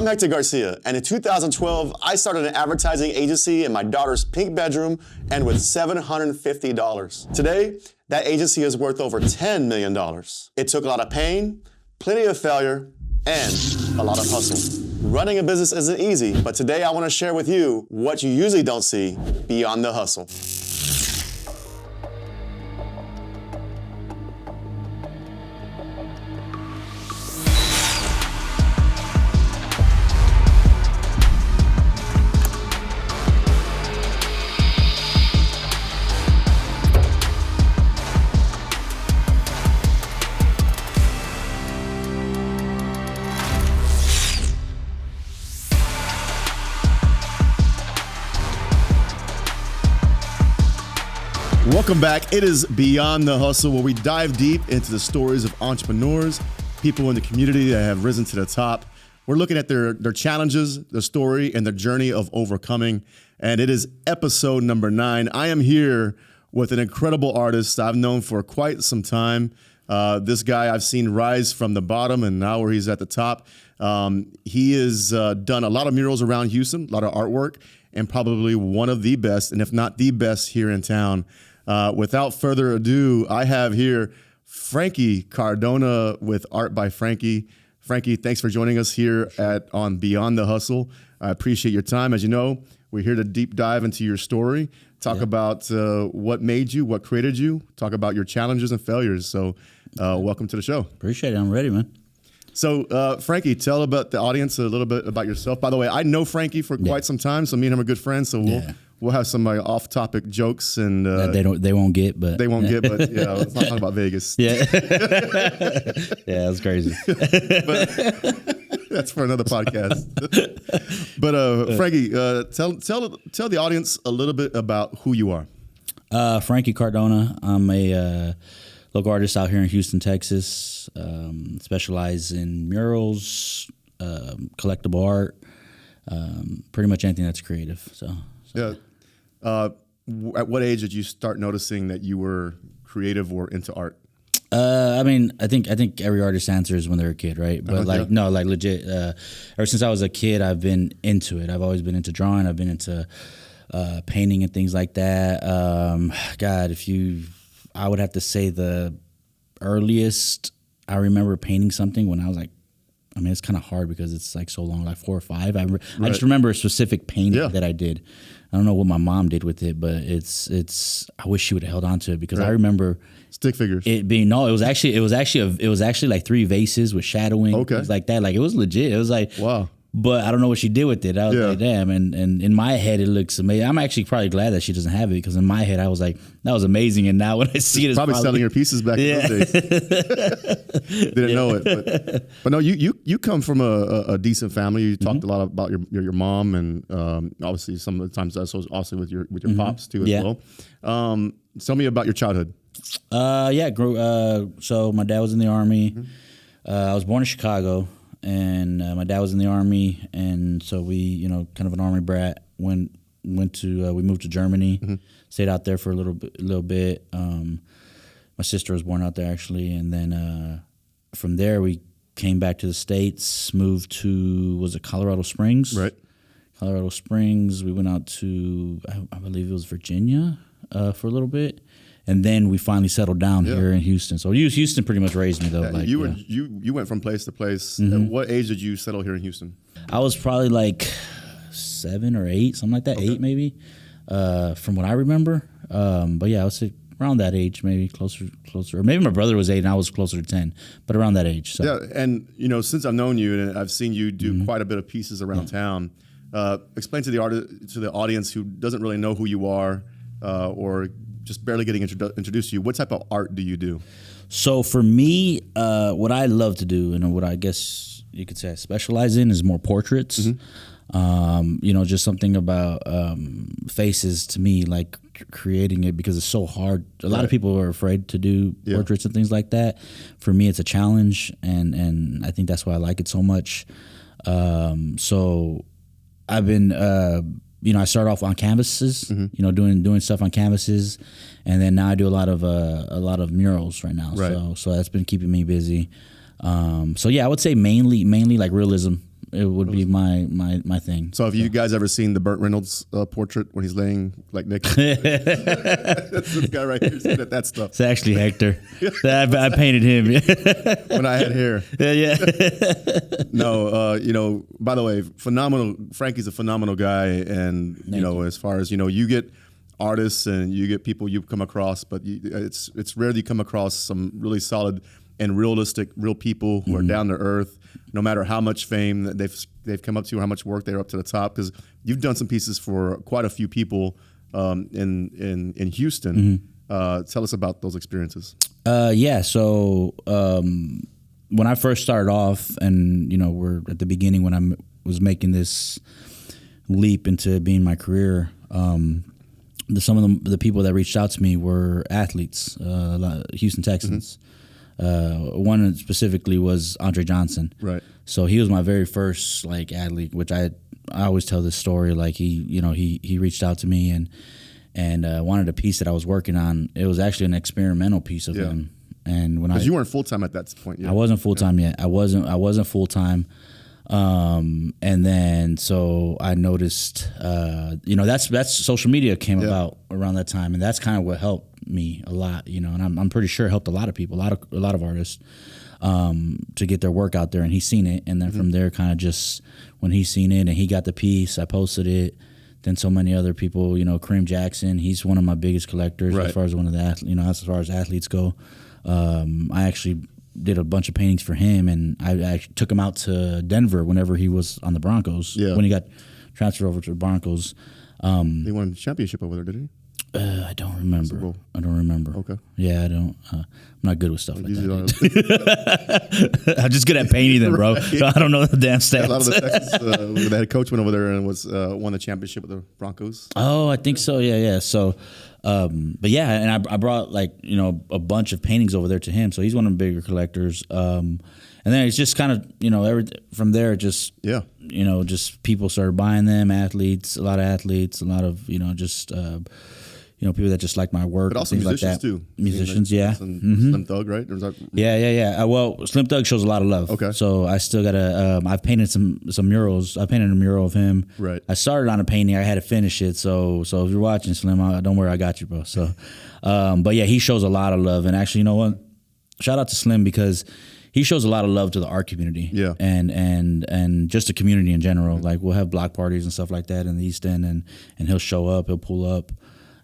I'm Hector Garcia, and in 2012, I started an advertising agency in my daughter's pink bedroom and with $750. Today, that agency is worth over $10 million. It took a lot of pain, plenty of failure, and a lot of hustle. Running a business isn't easy, but today I want to share with you what you usually don't see beyond the hustle. Welcome back. It is Beyond the Hustle, where we dive deep into the stories of entrepreneurs, people in the community that have risen to the top. We're looking at their challenges, their story, and their journey of overcoming. And it is episode number 9. I am here with an incredible artist I've known for quite some time. This guy I've seen rise from the bottom, and now where he's at the top. He has done a lot of murals around Houston, a lot of artwork, and probably one of the best, and if not the best, here in town. Without further ado, I have here Franky Cardona with Art by Franky. Franky, thanks for joining us here on Beyond the Hustle. I appreciate your time. As you know, we're here to deep dive into your story, talk about what made you, what created you, talk about your challenges and failures. So welcome to the show. Appreciate it. I'm ready, man. So, Franky, tell about the audience a little bit about yourself. By the way, I know Franky for quite some time, so me and him are good friends. So we'll have some off-topic jokes, and they won't get, but let's not talk about Vegas. Yeah, that's crazy. But that's for another podcast. But Franky, tell the audience a little bit about who you are. Franky Cardona. I'm a local artist out here in Houston, Texas. Specialize in murals, collectible art, pretty much anything that's creative. Yeah. At what age did you start noticing that you were creative or into art? I think every artist's answer is when they're a kid, right? But legit. Ever since I was a kid, I've been into it. I've always been into drawing. I've been into painting and things like that. I would have to say the earliest I remember painting something when I was like, it's kind of hard because it's like so long, like 4 or 5. I just remember a specific painting that I did. I don't know what my mom did with it, but I wish she would have held on to it because I remember stick figures. It was actually like 3 vases with shadowing, things like that. Like it was legit. It was like, wow. But I don't know what she did with it. I was like, damn. And in my head, it looks amazing. I'm actually probably glad that she doesn't have it because in my head, I was like, that was amazing. And now when I see it, it's probably selling her pieces back in those days. Didn't know it. But no, you come from a decent family. You talked a lot about your mom and obviously some of the times that's also with your pops too as well. Tell me about your childhood. So my dad was in the Army. I was born in Chicago. And my dad was in the Army, and so we, kind of an Army brat, we moved to Germany, stayed out there for a little bit. My sister was born out there actually, and then from there we came back to the States, moved to Colorado Springs, right? Colorado Springs. We went out to I believe it was Virginia for a little bit. And then we finally settled down here in Houston. So Houston pretty much raised me, though. You went from place to place. At what age did you settle here in Houston? I was probably like 7 or 8, something like that, 8 maybe, from what I remember. But yeah, I would say around that age, maybe closer. Or maybe my brother was 8 and I was closer to 10, but around that age. So. Yeah, and since I've known you and I've seen you do quite a bit of pieces around town, explain to the audience who doesn't really know who you are or just barely getting introduced to you, what type of art do you do? So for me, what I love to do and what I guess you could say I specialize in is more portraits. Just something about faces to me, like creating it because it's so hard. A lot of people are afraid to do portraits and things like that. For me, it's a challenge, and I think that's why I like it so much. So I've been I started off on canvases, doing stuff on canvases, and then now I do a lot of murals right now. Right. So that's been keeping me busy. I would say mainly like realism it would be my thing. So have you guys ever seen the Burt Reynolds portrait when he's laying like naked? That's this guy right here. He's good at that stuff. It's actually Hector. I painted him. When I had hair. Yeah. No, by the way, phenomenal. Franky's a phenomenal guy, and as far as you get artists and you get people you come across, but it's rare that you come across some really solid and realistic, real people who are down to earth, no matter how much fame that they've come up to or how much work they're up to the top. Because you've done some pieces for quite a few people in Houston. Tell us about those experiences. So when I first started off, and we're at the beginning when I was making this leap into being my career. Some of the people that reached out to me were athletes, Houston Texans. One specifically was Andre Johnson. Right. So he was my very first athlete, which I always tell this story. Like he reached out to me and wanted a piece that I was working on. It was actually an experimental piece of him. And because you weren't full time at that point yet. I wasn't full time yet. I wasn't full time. And then so I noticed, that's social media came about around that time, and that's kind of what helped me a lot, and I'm pretty sure it helped a lot of people, a lot of artists, to get their work out there, and he's seen it. And then from there, kind of just when he's seen it and he got the piece, I posted it. Then so many other people, Kareem Jackson, he's one of my biggest collectors as far as one of the as far as athletes go. I actually did a bunch of paintings for him, and I took him out to Denver whenever he was on the Broncos. Yeah. When he got transferred over to the Broncos. He won the championship over there, did he? I don't remember. Okay. Yeah, I don't. I'm not good with stuff like that. I'm just good at painting them, bro. Right. I don't know the damn stats. A lot of the Texans, the head coach went over there and won the championship with the Broncos. Oh, I think so. Yeah. So, but yeah, and I brought a bunch of paintings over there to him. So he's one of the bigger collectors. And then it's just kind of from there, just just people started buying them. A lot of just. People that just like my work, but also things musicians like that. too. Musicians, yeah. Slim Thug, right? Yeah. Well, Slim Thug shows a lot of love. Okay. So I still gotta. I've painted some murals. I painted a mural of him. Right. I started on a painting. I had to finish it. So if you're watching, Slim, don't worry, I got you, bro. So, but yeah, he shows a lot of love. And actually, you know what? Shout out to Slim because he shows a lot of love to the art community. Yeah. And just the community in general. Like we'll have block parties and stuff like that in the East End, and he'll show up. He'll pull up.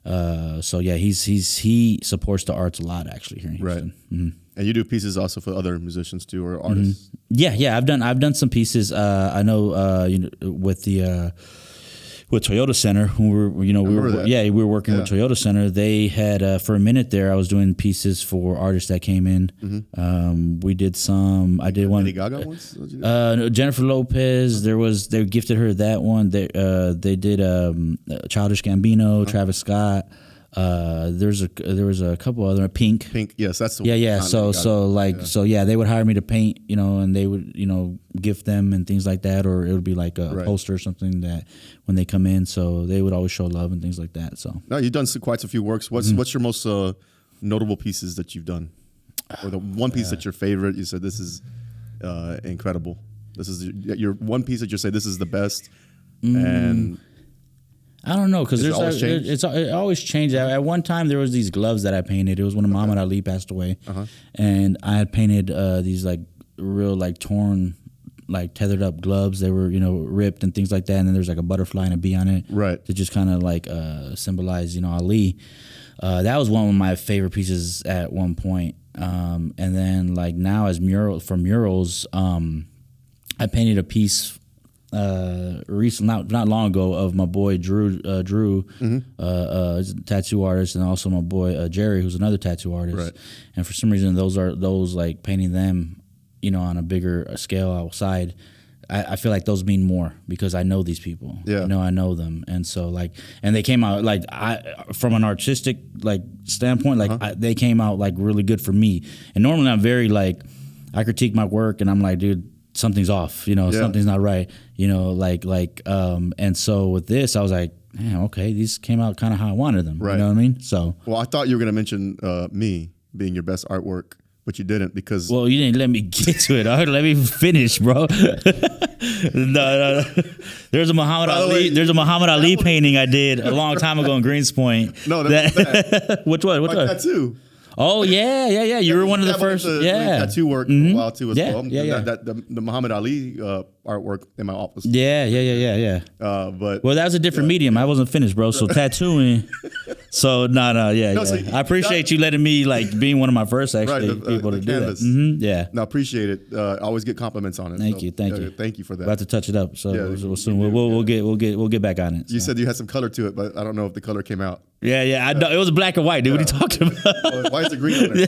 So yeah, he supports the arts a lot actually here in Houston. Right. Mm-hmm. And you do pieces also for other musicians too, or artists. Yeah. I've done some pieces. I know with Toyota Center when we were working with Toyota Center. They had for a minute there. I was doing pieces for artists that came in. Mm-hmm. We did some. I did one. Lady Gaga once. Jennifer Lopez. They gifted her that one. They did Childish Gambino, Travis Scott. There was a couple other Pink, yes, that's the one. Yeah. So they would hire me to paint, and they would gift them and things like that, or it would be like a poster or something that when they come in, so they would always show love and things like that. So no, you've done quite a few works. What's your most notable pieces that you've done, or the one piece that's your favorite? You said this is incredible. This is your one piece that you say this is the best, and. I don't know because it always changed. At one time, there was these gloves that I painted. It was when Muhammad Ali passed away, and I had painted these real torn, tethered up gloves. They were ripped and things like that. And then there's a butterfly and a bee on it, right? To just kind of symbolize Ali. That was one of my favorite pieces at one point. And then now as murals, I painted a piece. Not long ago of my boy Drew, is a tattoo artist, and also my boy Jerry, who's another tattoo artist. Right. And for some reason, those painting them, on a bigger scale outside. I feel like those mean more because I know these people. Yeah. I know them, and so and they came out from an artistic standpoint, they came out really good for me. And normally I'm very I critique my work, and I'm like, dude. Something's off, something's not right, and so with this, I was like, man, okay, these came out kind of how I wanted them, right? You know what I mean? So, well, I thought you were going to mention me being your best artwork but you didn't because. Well, you didn't let me get to it. Let me finish, bro. No. There's a Muhammad Ali. There's a Muhammad Ali painting I did a long time ago in Greenspoint. No, that. Which one? Which one? Tattoo. Oh yeah. You were one of the first. Tattoo work for a while too as well. Yeah. The Muhammad Ali artwork in my office. Yeah. But that was a different medium. I wasn't finished, bro. So tattooing. So yeah. So I appreciate you letting me being one of my first people to do canvas. that. Yeah. No, I appreciate it. I always get compliments on it. Thank you. Thank you for that. About to touch it up. So soon we'll get back on it. So. You said you had some color to it, but I don't know if the color came out. Yeah. I know. It was black and white, dude. What are you talking about? Why is it green on there?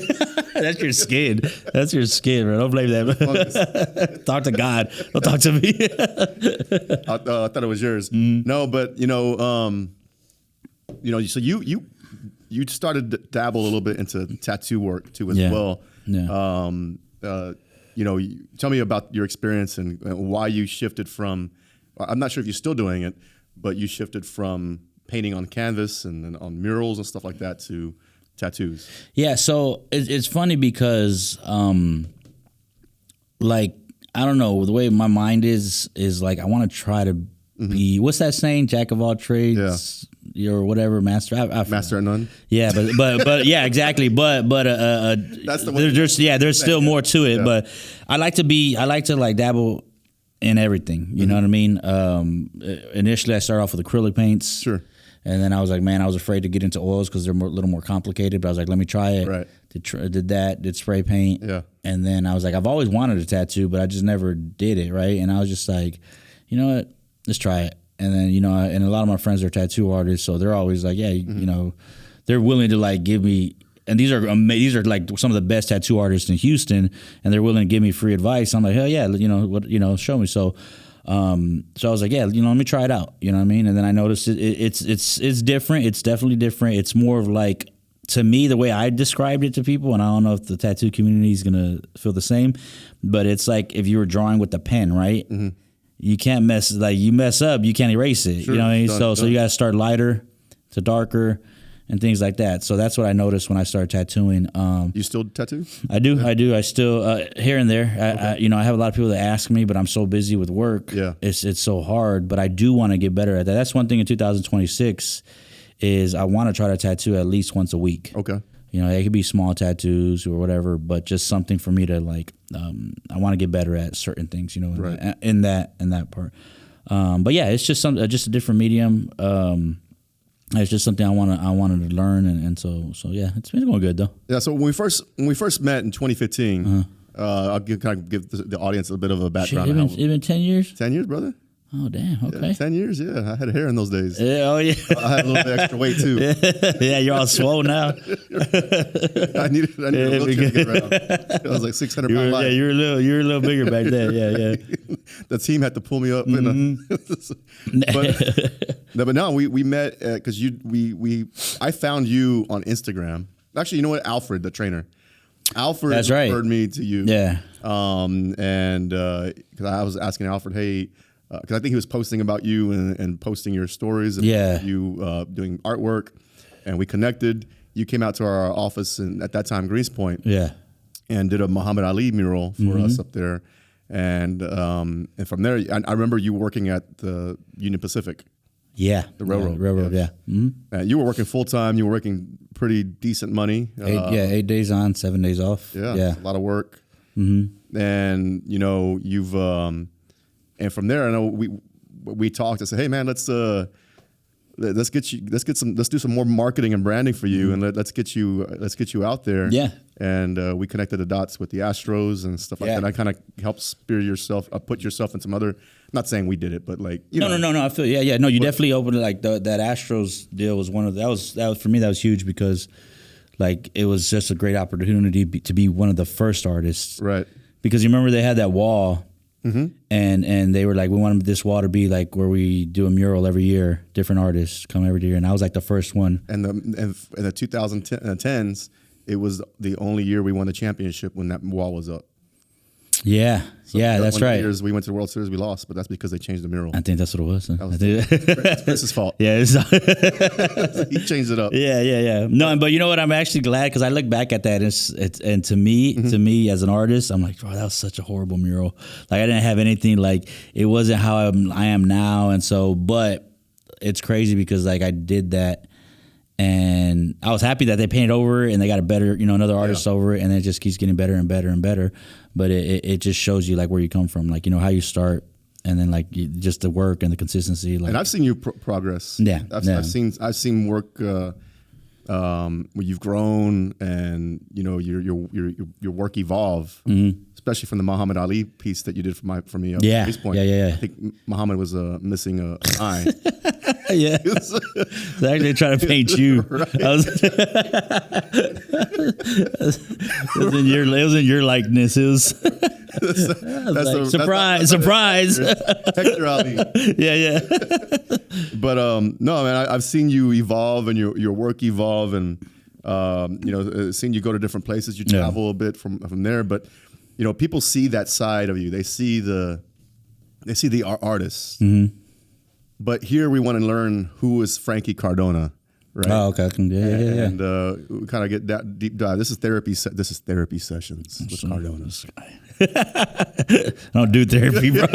That's your skin. That's your skin, bro. Don't blame that. Talk to God. Don't talk to me. I thought it was yours. No, but so you started to dabble a little bit into tattoo work too as well. Yeah. Tell me about your experience and why you shifted from. I'm not sure if you're still doing it, but you shifted from painting on canvas and on murals and stuff like that to tattoos. Yeah, so it's funny because, I don't know, the way my mind is I want to try to be, what's that saying? Jack of all trades, or whatever, master. Master at none. Yeah, but yeah, exactly. But that's the way. There's still more to it. Yeah. But I like to dabble in everything. You know what I mean? Initially, I started off with acrylic paints. Sure. And then I was like, man, I was afraid to get into oils because they're a little more complicated. But I was like, let me try it. Right. Did spray paint. Yeah. And then I was like, I've always wanted a tattoo, but I just never did it, right? And I was just like, you know what? Let's try it. And then, and a lot of my friends are tattoo artists, so they're always like, yeah, they're willing to give me. And these are some of the best tattoo artists in Houston, and they're willing to give me free advice. I'm like, hell yeah, show me. So I was like, yeah, let me try it out. You know what I mean? And then I noticed it's different. It's definitely different. It's more of to me, the way I described it to people, and I don't know if the tattoo community is gonna feel the same, but it's like if you were drawing with a pen, right? Mm-hmm. You can't you mess up, you can't erase it. Sure. You know what I mean? So you gotta start lighter to darker and things like that. So that's what I noticed when I started tattooing. You still tattoo? I do. I still here and there. Okay. I have a lot of people that ask me, but I'm so busy with work. Yeah, it's so hard. But I do want to get better at that. That's one thing in 2026 is I want to try to tattoo at least once a week. Okay. It could be small tattoos or whatever, but just something for me to I want to get better at certain things. Right. in that part. But yeah, it's just a different medium. It's just something I wanted to learn, and so yeah, it's been going good though. Yeah. So when we first met in 2015, I'll give the audience a bit of a background. It's been 10 years. 10 years, brother. Oh damn! Okay. Yeah, 10 years. Yeah, I had hair in those days. Yeah. Oh yeah. I had a little bit extra weight too. Yeah, you're all swole now. I needed a wheelchair to get around. I was like 600 pounds light. Yeah, you were a little bigger back then. Yeah. The team had to pull me up. But no, we met because I found you on Instagram. Actually, you know what? Alfred, the trainer. Alfred That's right. referred me to you. Yeah. And because I was asking Alfred, hey. Because I think he was posting about you and posting your stories of you doing artwork, and we connected. You came out to our office at that time, Greenspoint, and did a Muhammad Ali mural for us up there, and from there, I remember you working at the Union Pacific, the railroad, Mm-hmm. You were working full time. You were working pretty decent money. 8 days on, 7 days off. Yeah, a lot of work, and you've. And from there, I know we talked. I said, "Hey, man, let's do some more marketing and branding for you, and let's get you out there." Yeah. And we connected the dots with the Astros and stuff like that. And I kind of helped put yourself in some other. Not saying we did it, but No. I feel No, you definitely opened it. That Astros deal was one of that was for me that was huge because it was just a great opportunity to be one of the first artists, right? Because you remember they had that wall. Mm-hmm. And they were like, we want this wall to be where we do a mural every year, different artists come every year, and I was the first one. And in the 2010s, it was the only year we won the championship when that wall was up. Yeah. So Yeah, that's one of the right. years we went to the World Series, we lost, but that's because they changed the mural. I think that's what it was. That was it's Chris's fault. Yeah. He changed it up. Yeah. No, but you know what? I'm actually glad because I look back at that and to me as an artist, I'm like, bro, that was such a horrible mural. Like I didn't have anything, like it wasn't how I am now. And so, but it's crazy because like I did that and I was happy that they painted over it and they got a better, another artist over it, and it just keeps getting better and better and better. But it just shows you like where you come from, like, how you start. And then like just the work and the consistency. Like, and I've seen you progress. Yeah, I've seen work where you've grown, and your work evolve. Especially from the Muhammad Ali piece that you did for me. Yeah, this point. yeah. I think Muhammad was missing an eye. Yeah, they're actually trying to paint you. Right. It was in your likeness. It was. Surprise! Hector Ali. Yeah. But no, man, I've seen you evolve and your work evolve, and seen you go to different places. You travel a bit from there, but people see that side of you. They see the artist. Mm-hmm. But here we want to learn who is Franky Cardona. Right. Oh, okay. Yeah. And we kind of get that deep dive. This is therapy. This is therapy sessions with Cardona. I don't do therapy, bro.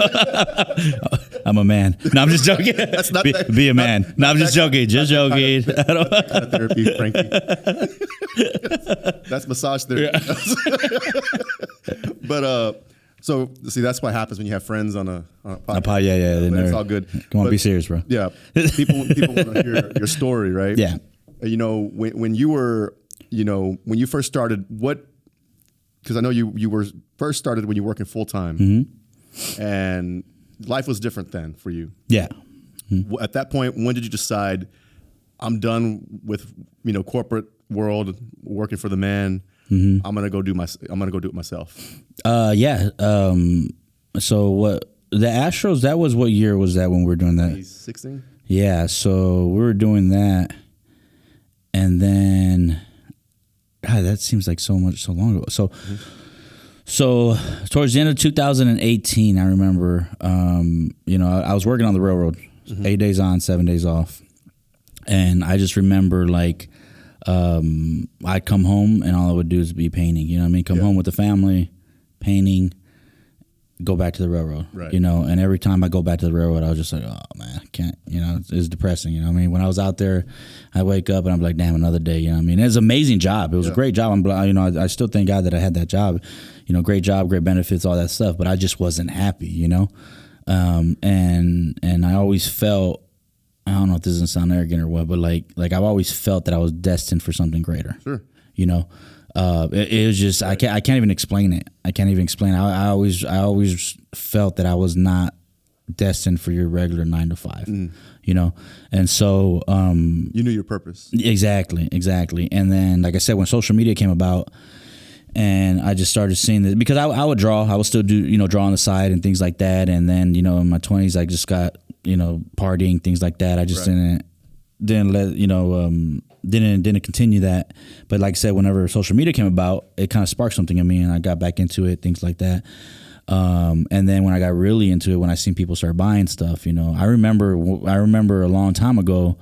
I'm a man. No, I'm just joking. That's not be a man. No, I'm just joking. Just joking. Kind of therapy, Franky. That's massage therapy. Yeah. But so see, that's what happens when you have friends on a podcast. Yeah. It's all good. Come on, be serious, bro. Yeah, people want to hear your story, right? Yeah. When you were, when you first started, because I know you were first started when you were working full time, and life was different then for you. Yeah. At that point, when did you decide I'm done with corporate world, working for the man? I'm gonna go do it myself. Yeah. So what the Astros? That was what year was that when we were doing that? 2016. Yeah. So we were doing that, and then, God, that seems like so long ago. So towards the end of 2018, I remember, I was working on the railroad, 8 days on, 7 days off, and I just remember like. I'd come home and all I would do is be painting. Come home with the family, painting, go back to the railroad. Right. And every time I go back to the railroad, I was just like, oh man, I can't. It's depressing. When I was out there, I wake up and I'm like, damn, another day. It was an amazing job. It was a great job. I still thank God that I had that job. Great job, great benefits, all that stuff. But I just wasn't happy. And I always felt. I don't know if this doesn't sound arrogant or what, but like I've always felt that I was destined for something greater. Sure. It was just I can't even explain it. I always felt that I was not destined for your regular 9 to 5. And so you knew your purpose. Exactly. And then, like I said, when social media came about, and I just started seeing this because I would draw. I would still do draw on the side and things like that. And then in my 20s, I just got partying, things like that. I just didn't let didn't continue that. But like I said, whenever social media came about, it kind of sparked something in me, and I got back into it, things like that. And then when I got really into it, when I seen people start buying stuff, I remember a long time ago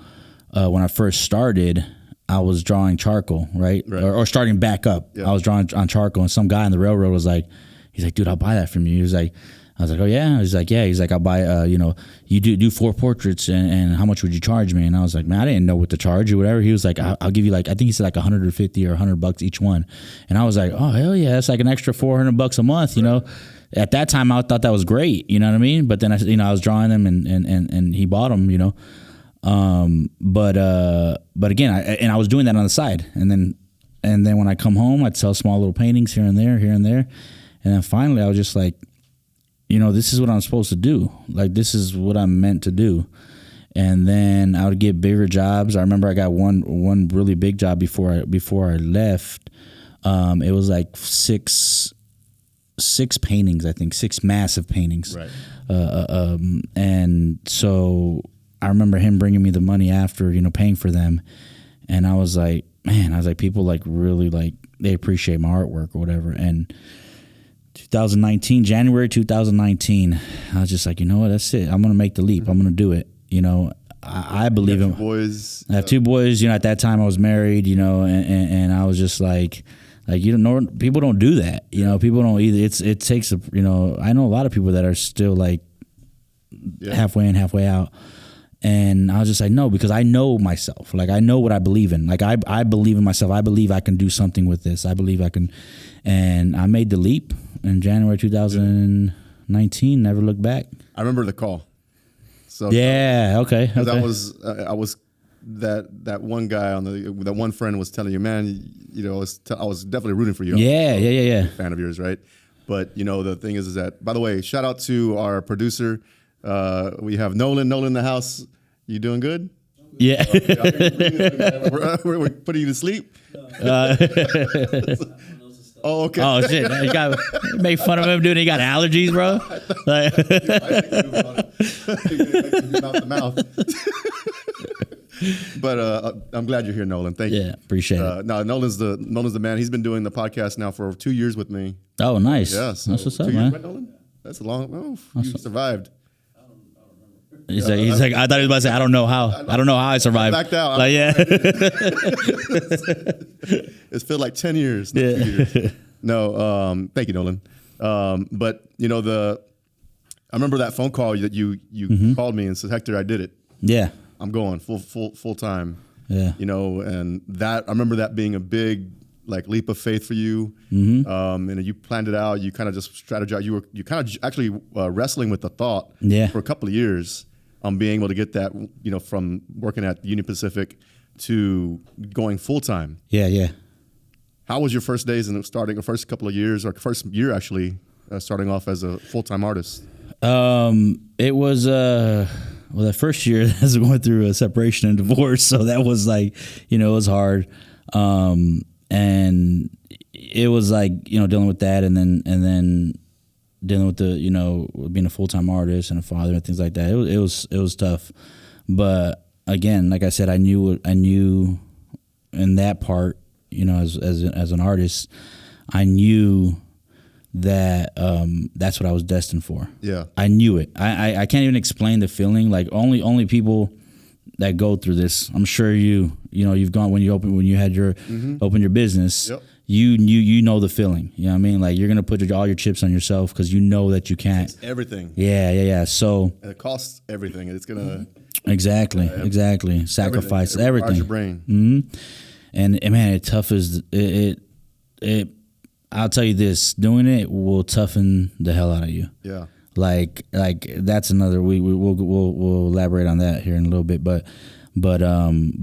when I first started. I was drawing charcoal, right? Or starting back up. Yeah. I was drawing on charcoal, and some guy on the railroad was like, he's like, dude, I'll buy that from you. He was like, I was like, oh yeah. He's like, yeah. He's like, I'll buy, you do 4 portraits, and how much would you charge me? And I was like, man, I didn't know what to charge or whatever. He was like, I'll give you I think he said like $150 or $100 each one. And I was like, oh hell yeah, that's like an extra $400 a month, At that time, I thought that was great, you know what I mean? But then I was drawing them, and he bought them, But again, I was doing that on the side, and then when I come home, I'd sell small little paintings here and there, and then finally I was just like, this is what I'm supposed to do. Like, this is what I'm meant to do. And then I would get bigger jobs. I remember I got one really big job before I left. It was like six paintings, I think, 6 massive paintings. Right. And so I remember him bringing me the money after, paying for them. And I was like, man, people like really like, they appreciate my artwork or whatever. And 2019, January 2019. I was just like, you know what, that's it. I'm gonna make the leap. I'm gonna do it. You know, I believe in boys. I have 2 boys. You know, at that time I was married. You know, and I was just like you don't know, people don't do that. You know, people don't either. It takes a, you know, I know a lot of people that are still like halfway in, halfway out. And I was just like, no, because I know myself. Like, I know what I believe in. Like, I believe in myself. I believe I can do something with this. I believe I can. And I made the leap in January 2019. Never looked back. I remember the call. So yeah, okay. I was that one guy that one friend was telling you, man, you know, I was definitely rooting for you. Yeah. Fan of yours, right? But you know, the thing is that, by the way, shout out to our producer. We have Nolan in the house. You doing good? Yeah. We're putting you to sleep. Oh, okay. Oh shit! You got make fun of him, dude. He got allergies, bro. Mouth. But I'm glad you're here, Nolan. Thank you. Yeah, appreciate it. No, Nolan's the man. He's been doing the podcast now for 2 years with me. Oh, nice. Yeah, so that's what's up, 2 years, man. right, Nolan? That's a long. Oh, you survived. He's like, I thought he was about to say, I don't know how I survived. Backed out. Like, yeah. It's felt like 10 years. Not 2 years. No, thank you, Nolan. But you know, I remember that phone call that you called me and said, Hector, I did it. Yeah. I'm going full time. Yeah. You know, and that I remember that being a big like leap of faith for you. And you planned it out. You kind of just strategized. You kind of actually wrestling with the thought for a couple of years on being able to get that, you know, from working at Union Pacific to going full time. Yeah. How was your first days and starting the first couple of years, or first year actually, starting off as a full time artist? It was that first year I was going through a separation and divorce, so that was like, you know, it was hard. And it was like, you know, dealing with that, and then dealing with the, you know, being a full-time artist and a father and things like that. It was tough, but again, like I said, I knew in that part, you know, as an artist, I knew that that's what I was destined for. Yeah, I knew it. I can't even explain the feeling. Like only people that go through this. I'm sure you've gone when you had your open your business. Yep. You know the feeling. You know what I mean? Like, you're gonna put all your chips on yourself because you know that you can't. It's everything. Yeah. So and it costs everything. It's gonna exactly sacrifice everything. Your brain. Mm-hmm. And man, it toughens it. I'll tell you this: doing it will toughen the hell out of you. Yeah. Like that's another. We'll elaborate on that here in a little bit, but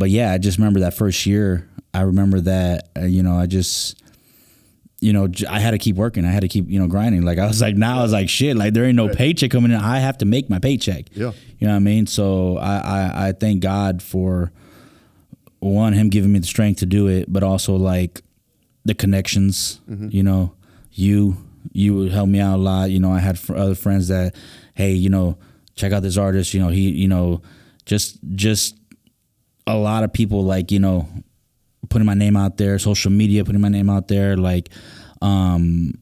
yeah, I just remember that first year. I remember that I just I had to keep working. I had to keep grinding. Like I was like shit. Like there ain't no paycheck coming in. I have to make my paycheck. Yeah, you know what I mean. So I thank God for him giving me the strength to do it, but also like the connections. You would help me out a lot. I had other friends that, hey, check out this artist. He just a lot of people like putting my name out there, social media, putting my name out there, like, and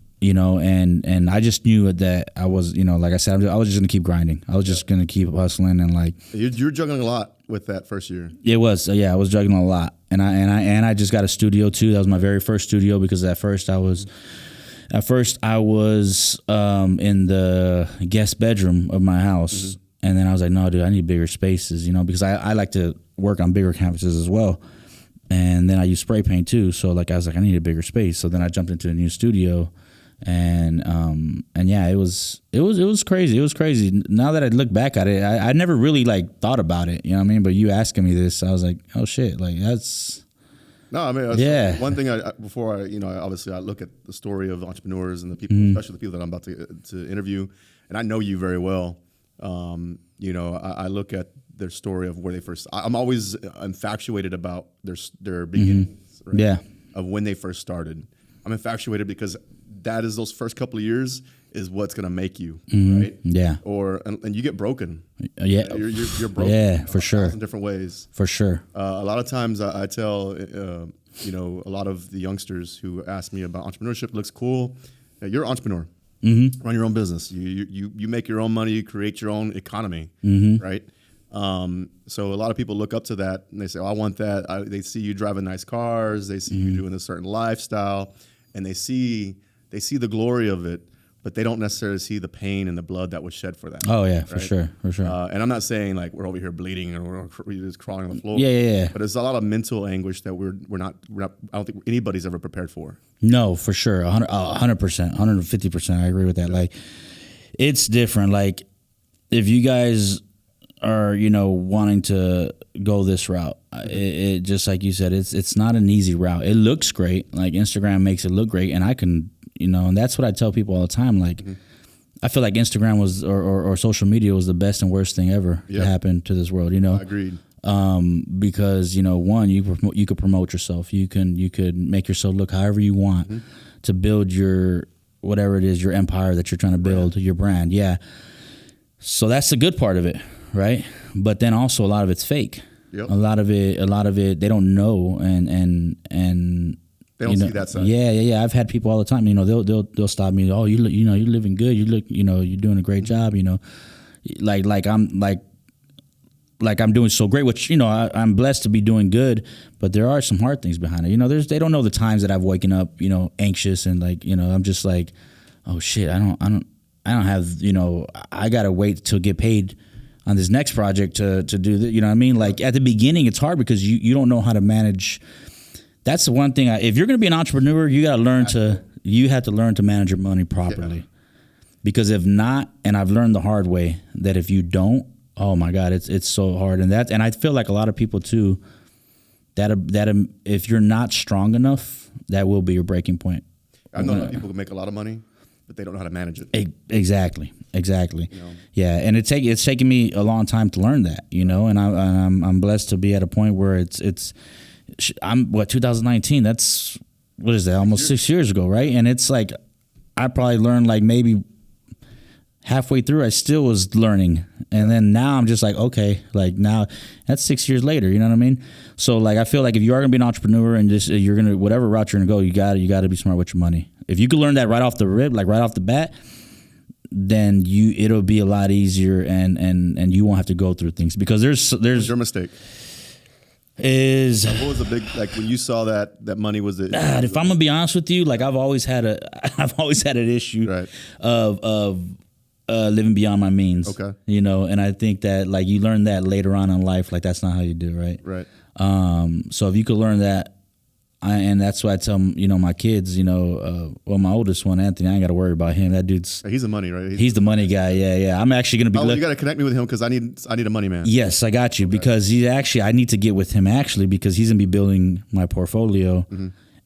I just knew that I was, like I said, I was just gonna keep grinding. I was just gonna keep hustling and like. You're juggling a lot with that first year. It was, I was juggling a lot, and I just got a studio too. That was my very first studio because at first I was in the guest bedroom of my house, and then I was like, no, dude, I need bigger spaces, because I like to work on bigger canvases as well. And then I use spray paint too. So like I was like, I need a bigger space. So then I jumped into a new studio, and yeah, it was crazy. It was crazy. Now that I look back at it, I never really like thought about it. You know what I mean? But you asking me this, I was like, oh shit, like that's. No, I mean, yeah. One thing before I obviously I look at the story of entrepreneurs and the people, especially the people that I'm about to interview, and I know you very well. I look at their story of where they first. I'm always infatuated about their beginnings, right? Yeah, of when they first started. I'm infatuated because that is those first couple of years is what's going to make you, right? Yeah. And you get broken. Yeah, you're broken. Yeah, for sure. In different ways. For sure. A lot of times I tell a lot of the youngsters who ask me about entrepreneurship, looks cool. You're an entrepreneur. run your own business. You make your own money, you create your own economy, right? So a lot of people look up to that and they say, oh, I want that. They see you driving nice cars, they see you doing a certain lifestyle, and they see the glory of it, but they don't necessarily see the pain and the blood that was shed for that. Oh yeah, right? for sure. And I'm not saying like we're over here bleeding and we're just crawling on the floor. Yeah. But there's a lot of mental anguish that we're not. I don't think anybody's ever prepared for. No, for sure, 100%, 150%. I agree with that. Yeah. Like, it's different. Like, if you guys are, wanting to go this route, it just like you said, it's not an easy route. It looks great. Like, Instagram makes it look great, and I can, and that's what I tell people all the time. Like, I feel like Instagram was or social media was the best and worst thing ever to happen to this world. Agreed. Because one, you could promote yourself. You could make yourself look however you want to build your whatever it is, your empire that you're trying to build, your brand. Yeah. So that's the good part of it, right? But then also a lot of it's fake. Yep. A lot of it they don't know and they don't see that side. Yeah. I've had people all the time. They'll stop me. Oh, you're living good. You look. You're doing a great job. Like I'm doing so great, which, I'm blessed to be doing good, but there are some hard things behind it. They don't know the times that I've woken up, anxious and I'm just like, oh shit, I don't have, I got to wait till get paid on this next project to do that. You know what I mean? Like at the beginning, it's hard because you don't know how to manage. That's the one thing. If you're going to be an entrepreneur, you have to learn to manage your money properly, because if not, and I've learned the hard way that if you don't, oh my God, it's so hard. And I feel like a lot of people too, that if you're not strong enough, that will be your breaking point. I know people who make a lot of money, but they don't know how to manage it. Exactly. Yeah, and it's taken me a long time to learn that, and I'm blessed to be at a point where I'm 2019. That's what is that? Almost 6 years ago, right? And it's like I probably learned like maybe halfway through, I still was learning. And then now I'm just like, okay, like now that's 6 years later, you know what I mean? So like, I feel like if you are going to be an entrepreneur and just, you're going to, whatever route you're going to go, you got to be smart with your money. If you could learn that right off the rip, like right off the bat, then it'll be a lot easier and you won't have to go through things because there's What's your mistake? What was the big, like when you saw that money was it? If I'm going to be honest with you, like I've always had an issue of living beyond my means. Okay. And I think that like you learn that later on in life, like that's not how you do, right? Right. So if you could learn that, and that's why I tell my kids, my oldest one, Anthony, I ain't got to worry about him. That dude's he's the money, right? He's the money guy. Yeah. I'm actually gonna be. You got to connect me with him because I need a money man. Yes, I got you because I need to get with him actually because he's gonna be building my portfolio,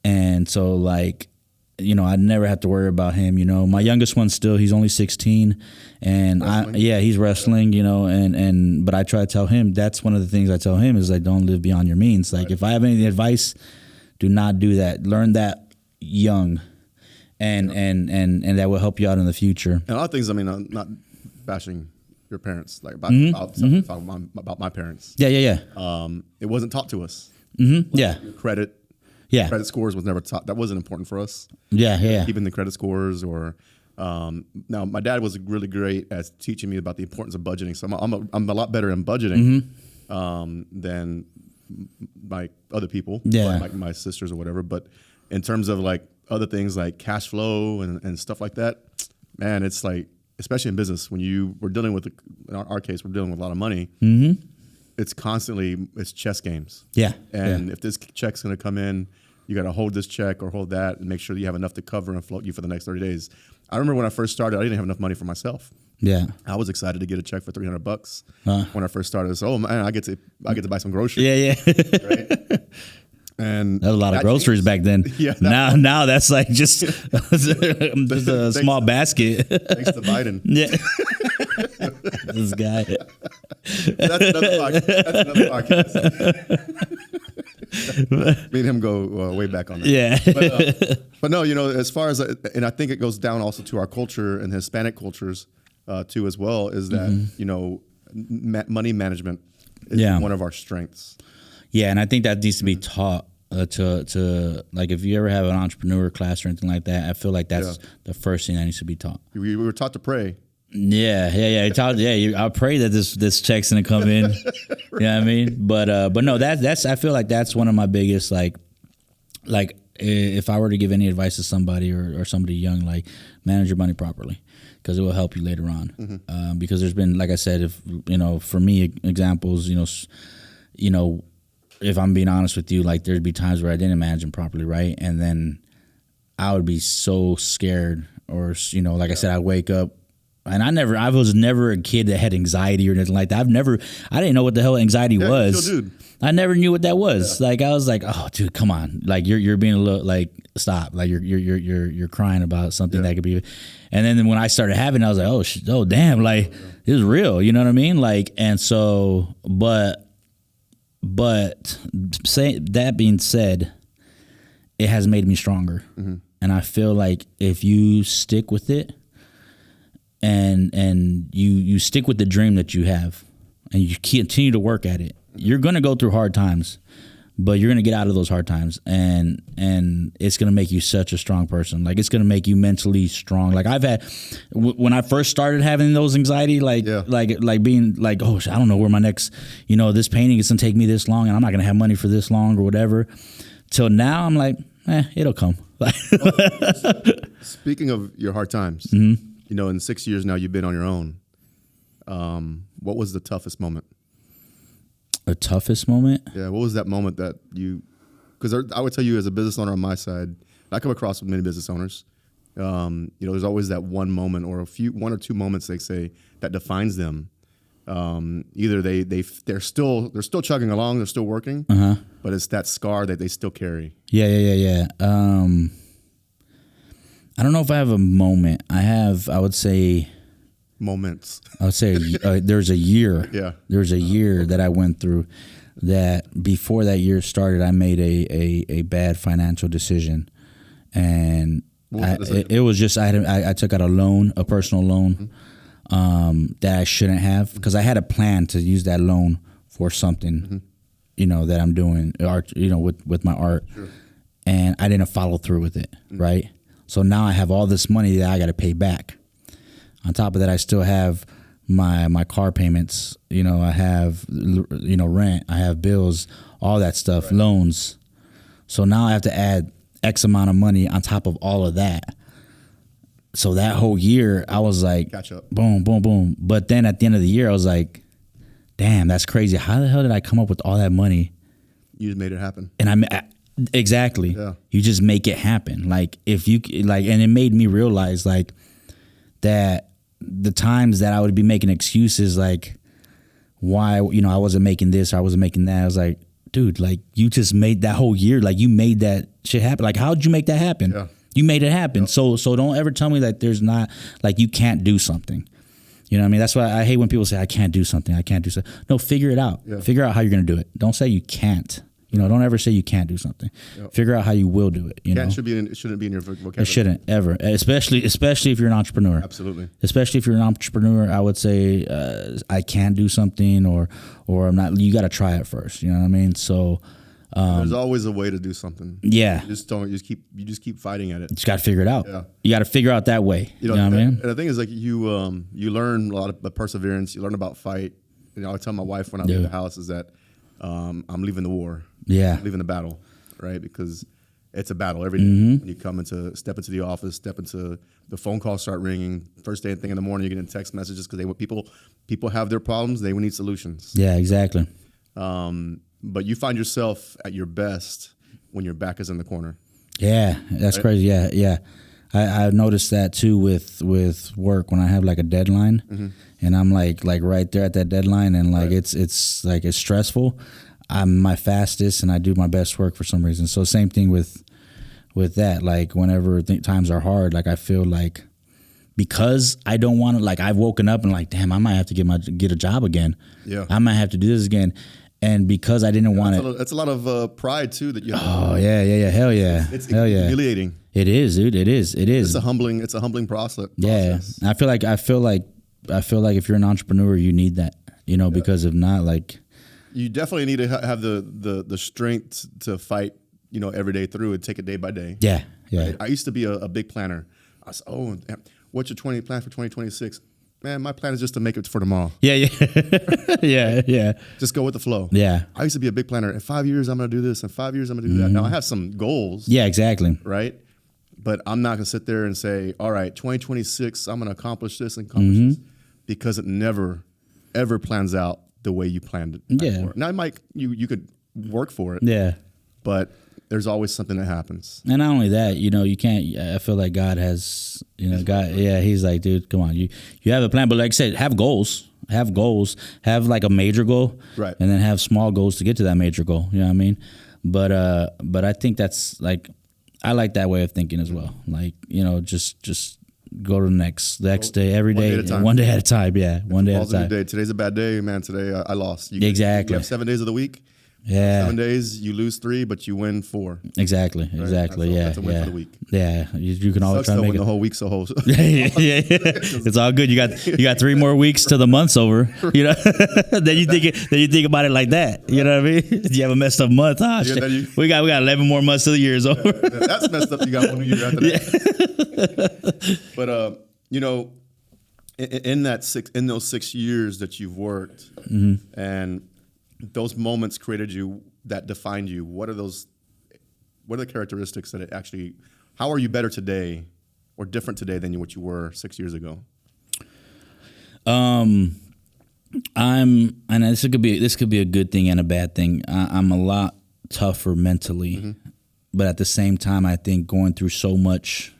and so like. I never have to worry about him. My youngest one's he's only 16, and he's wrestling. But I try to tell him that's one of the things I tell him is like don't live beyond your means. Like if I have any advice, do not do that. Learn that young, and that will help you out in the future. And a lot of things. I mean, I'm not bashing your parents, like about my parents. Yeah. It wasn't taught to us. Yeah. Your credit. Yeah. Credit scores was never taught. That wasn't important for us. Yeah. Keeping the credit scores or now my dad was really great at teaching me about the importance of budgeting. So I'm a lot better in budgeting than my other people, like my sisters or whatever. But in terms of like other things like cash flow and stuff like that, man, it's like, especially in business, when we're dealing with, in our case, we're dealing with a lot of money. It's chess games. Yeah. And if this check's going to come in, you got to hold this check or hold that and make sure that you have enough to cover and float you for the next 30 days. I remember when I first started, I didn't have enough money for myself. Yeah. I was excited to get a check for $300 when I first started. So, oh man, I get to buy some groceries. Yeah. Right? And that was a lot of groceries back then. Yeah. Now that's like just a small basket. Thanks to Biden. Yeah. This guy. That's another podcast. Me and him go way back on that. Yeah. But no, as far as, and I think it goes down also to our culture and Hispanic cultures too as well, is that, money management is one of our strengths. Yeah, and I think that needs to be taught to like if you ever have an entrepreneur class or anything like that, I feel like that's the first thing that needs to be taught. We were taught to pray. Yeah. I pray that this check's gonna come in. You know what I mean? But no, that's I feel like that's one of my biggest like if I were to give any advice to somebody or somebody young, like manage your money properly, because it will help you later on. Because there's been, like I said, if for me examples, if I'm being honest with you, like there'd be times where I didn't manage them properly, right? And then I would be so scared, or like I said, I wake up. And I was never a kid that had anxiety or anything like that. I didn't know what the hell anxiety was. Still, dude. I never knew what that was. Like I was like, oh, dude, come on, like you're being a little like stop, like you're crying about something that could be. And then when I started having it, I was like, oh damn, like this is real. You know what I mean? Like, and so, but that being said, it has made me stronger, and I feel like if you stick with it. And you stick with the dream that you have, and you continue to work at it. You're going to go through hard times, but you're going to get out of those hard times, and it's going to make you such a strong person. Like it's going to make you mentally strong. Like I've had when I first started having those anxiety, like being like, oh, I don't know where my next, this painting is going to take me this long, and I'm not going to have money for this long or whatever. Till now, I'm like, it'll come. Speaking of your hard times. In 6 years now, you've been on your own. What was the toughest moment? The toughest moment? Yeah, what was that moment that you... Because I would tell you as a business owner on my side, I come across with many business owners. There's always that one moment or one or two moments they say that defines them. Either they're still chugging along, they're still working, but it's that scar that they still carry. Yeah. I don't know if I have a moment. I would say moments. I would say there's a year. Yeah. There's a year that I went through that before that year started, I made a bad financial decision. And it was just, I took out a personal loan that I shouldn't have, because I had a plan to use that loan for something, that I'm doing art, with my art. Sure. And I didn't follow through with it. Right. So now I have all this money that I got to pay back. On top of that, I still have my car payments. I have rent. I have bills, all that stuff, loans. So now I have to add X amount of money on top of all of that. So that whole year, I was like, catch up. Boom, boom, boom. But then at the end of the year, I was like, damn, that's crazy. How the hell did I come up with all that money? You just made it happen. And exactly. Yeah. You just make it happen. Like if you and it made me realize like that the times that I would be making excuses, like why, I wasn't making this, or I wasn't making that. I was like, dude, like you just made that whole year, like you made that shit happen. Like how'd you make that happen? Yeah. You made it happen. Yep. So don't ever tell me that there's not, like you can't do something. You know what I mean? That's why I hate when people say I can't do something. No, figure it out. Yeah. Figure out how you're going to do it. Don't say you can't. Don't ever say you can't do something. Yep. Figure out how you will do it. It shouldn't be in your vocabulary. It shouldn't ever, especially if you're an entrepreneur. Absolutely. Especially if you're an entrepreneur, I would say I can't do something or I'm not. You got to try it first. You know what I mean? So there's always a way to do something. Yeah. You just keep fighting at it. You just got to figure it out. Yeah. You got to figure out that way. You know what I mean? And the thing is, like you learn a lot of perseverance. You learn about fight. I tell my wife when I leave the house is that I'm leaving the war. Yeah. Leaving the battle, right? Because it's a battle every day. When you step into the office, step into the phone calls start ringing. First thing in the morning, you're getting text messages because people have their problems. They need solutions. Yeah, exactly. But you find yourself at your best when your back is in the corner. Yeah, that's crazy. Yeah. I've noticed that too with work when I have like a deadline and I'm like right there at that deadline and like it's like it's stressful. I'm my fastest and I do my best work for some reason. So same thing with that. Like whenever times are hard, like I feel like because I don't want to, like I've woken up and like, damn, I might have to get a job again. Yeah, I might have to do this again. And because I didn't want it, it's a lot of pride too that you have. Oh yeah, hell yeah, it's humiliating. It is, dude. It is. It's a humbling process. Yeah, I feel like if you're an entrepreneur, you need that, because if not, like. You definitely need to have the strength to fight, every day through and take it day by day. Yeah. Yeah. Right? I used to be a big planner. I said, oh, what's your plan for 2026? Man, my plan is just to make it for tomorrow. Yeah. Yeah. Just go with the flow. Yeah. I used to be a big planner. In 5 years, I'm going to do this. In 5 years, I'm going to do that. Now, I have some goals. Yeah, exactly. Right? But I'm not going to sit there and say, all right, 2026, I'm going to accomplish this and accomplish this. Because it never, ever plans out the way you planned it. Yeah. Now, you could work for it. Yeah. But there's always something that happens. And not only that, you can't. I feel like God has, God. Yeah, He's like, dude, come on, you have a plan, but like I said, have goals, have like a major goal, right, and then have small goals to get to that major goal. You know what I mean? But I think that's like, I like that way of thinking as well. Like, just go to the next day, every day, one day at a time. Yeah, one day at a time. Today's a bad day, man. Today I lost. Exactly. You have 7 days of the week. Yeah. 7 days, you lose 3, but you win 4. Exactly. Right? Exactly. That's a win for the week. Yeah. You can always try to make it. The whole week's a whole. yeah. It's all good. You got 3 more weeks till the month's over. Then you think about it like that. You know what I mean? You have a messed up month. We got 11 more months till the year is over. That's messed up. You got 1 year after that. But in those 6 years that you've worked, and those moments that defined you. What are the characteristics that how are you better today or different today than what you were 6 years ago? And this could be a good thing and a bad thing. I'm a lot tougher mentally, but at the same time, I think going through so much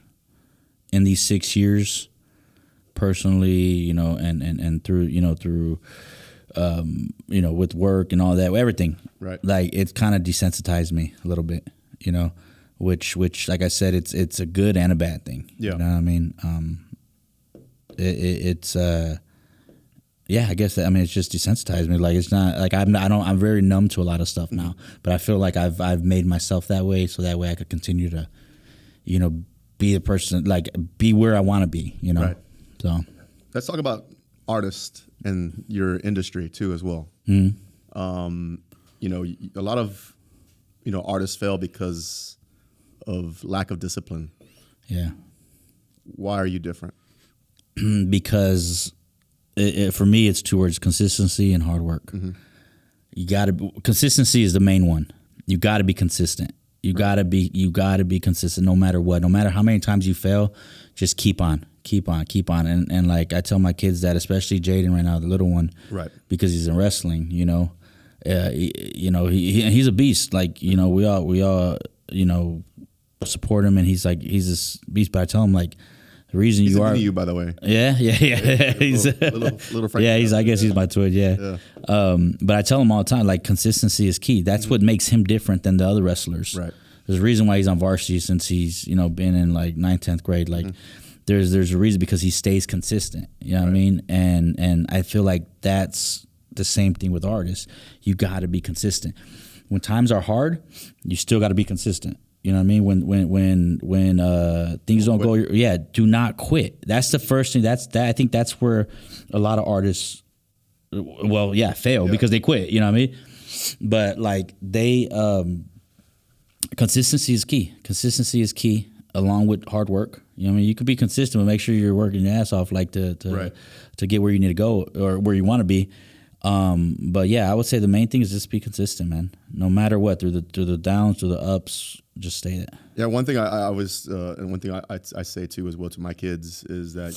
in these 6 years, personally, and through with work and all that, everything, right? Like it kind of desensitized me a little bit, which like I said, it's a good and a bad thing. Yeah. You know what I mean? I guess it's just desensitized me. Like it's not like I'm very numb to a lot of stuff now, but I feel like I've made myself that way, so that way I could continue to, be the person, like be where I want to be, Right. So let's talk about artists and your industry too as well. A lot of artists fail because of lack of discipline. Yeah. Why are you different? Because for me, it's towards consistency and hard work. Consistency is the main one. You got to be consistent. You got to be consistent no matter what. No matter how many times you fail, just keep on. And like I tell my kids that, especially Jaden right now, the little one, right? Because he's in wrestling, he's a beast. Like, we all support him, and he's this beast. But I tell him, like, the reason he's you are you, by the way. Yeah. He's little Franky. Yeah, I guess he's my twin. Yeah. But I tell him all the time, like, consistency is key. That's what makes him different than the other wrestlers. Right. There's a reason why he's on varsity since he's been in like 9th, 10th grade. Like, there's a reason, because he stays consistent. You know what I mean? And I feel like that's the same thing with artists. You got to be consistent. When times are hard, you still got to be consistent. You know what I mean? When things don't go, do not quit. That's the first thing. I think that's where a lot of artists, fail because they quit. You know what I mean? But like consistency is key. Consistency is key, along with hard work. You know what I mean? You could be consistent, but make sure you're working your ass off, like to get where you need to go or where you want to be. But yeah, I would say the main thing is just be consistent, man. No matter what, through the downs, through the ups, just stay there. Yeah, one thing and one thing I say too as well to my kids is that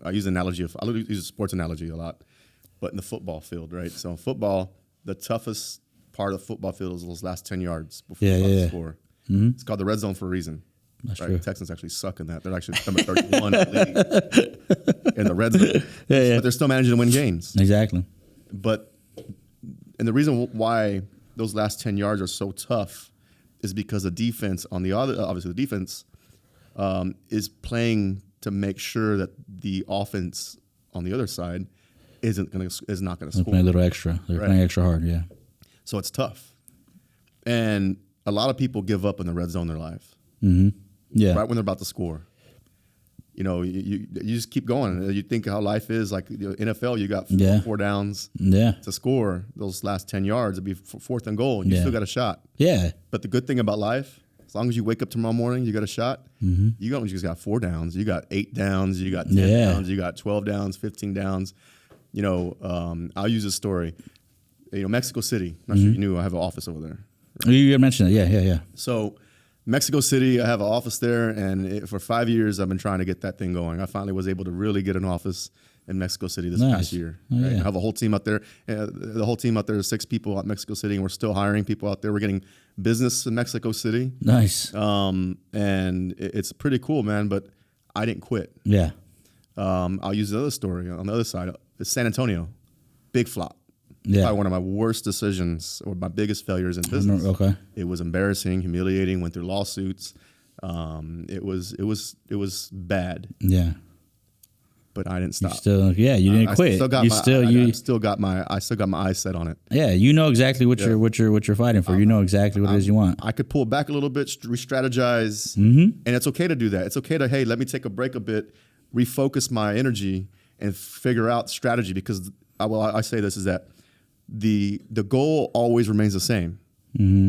I use a sports analogy a lot, but in the football field, right? So in football, the toughest part of the football field is those last 10 yards before you score. Mm-hmm. It's called the red zone for a reason. That's right? true. The Texans actually suck in that. They're actually number 31 in the league in the red zone. But they're still managing to win games. Exactly. And the reason why those last 10 yards are so tough is because the defense obviously the defense is playing to make sure that the offense on the other side is not going to score. They're playing a little extra. They're playing extra hard, yeah. So it's tough. And a lot of people give up in the red zone in their life. Mm-hmm. Yeah. Right when they're about to score. You just keep going. You think how life is. Like NFL, you got 4 downs to score those last 10 yards. It'd be 4th and goal, and you still got a shot. Yeah. But the good thing about life As long as you wake up tomorrow morning, you got a shot. You don't just got 4 downs. You got 8 downs. You got 10 downs. You got 12 downs, 15 downs. You know, I'll use this story. You know, Mexico City. I'm not sure you knew I have an office over there. Right? You mentioned it. Yeah. So Mexico City, I have an office there, and for 5 years, I've been trying to get that thing going. I finally was able to really get an office in Mexico City this past year. Right? I have a whole team out there. The whole team out there is 6 people at Mexico City, and we're still hiring people out there. We're getting business in Mexico City. Nice. And it's pretty cool, man, but I didn't quit. Yeah. I'll use the other story on the other side. It's San Antonio. Big flop. Yeah. Probably one of my worst decisions or my biggest failures in business. Okay. It was embarrassing, humiliating, went through lawsuits. It was bad. Yeah. But I didn't stop. You didn't quit. I still got my eyes set on it. Yeah, you know exactly what you're fighting for. You know exactly what it is you want. I could pull back a little bit, re-strategize, and it's okay to do that. It's okay to, hey, let me take a break a bit, refocus my energy, and figure out strategy. Because I say this is that the goal always remains the same,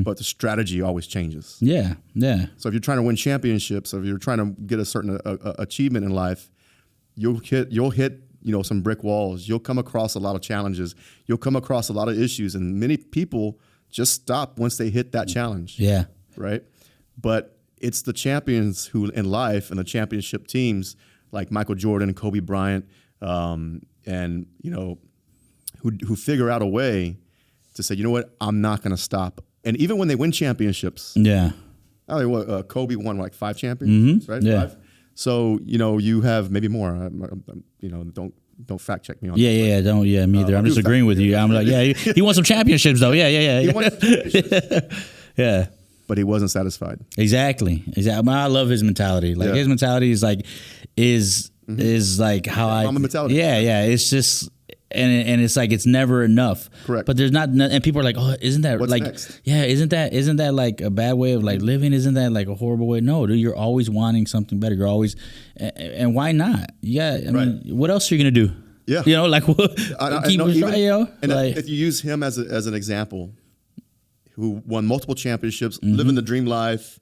but the strategy always changes. Yeah. So if you're trying to win championships, or if you're trying to get a certain achievement in life, you'll hit some brick walls. You'll come across a lot of challenges. You'll come across a lot of issues, and many people just stop once they hit that challenge. Yeah. Right. But it's the champions who in life and the championship teams like Michael Jordan and Kobe Bryant, and who figure out a way to say, you know what, I'm not going to stop. And even when they win championships, Kobe won like 5 championships, right? Yeah. 5. So, you have maybe more. Don't fact check me on that. Yeah, me either. I'm just agreeing with you. I'm like, he won some championships though. Yeah. He won some championships. Yeah. But he wasn't satisfied. Exactly. I love his mentality. Like his mentality is like how Mama mentality. Yeah. It's just and it's like it's never enough. Correct. But there's not, and people are like, oh, isn't that What's like, next? yeah, isn't that like a bad way of like living? Isn't that like a horrible way? No, dude, you're always wanting something better. You're always, and why not? Yeah, I mean, what else are you gonna do? Yeah, if you use him as an example, who won multiple championships, living the dream life,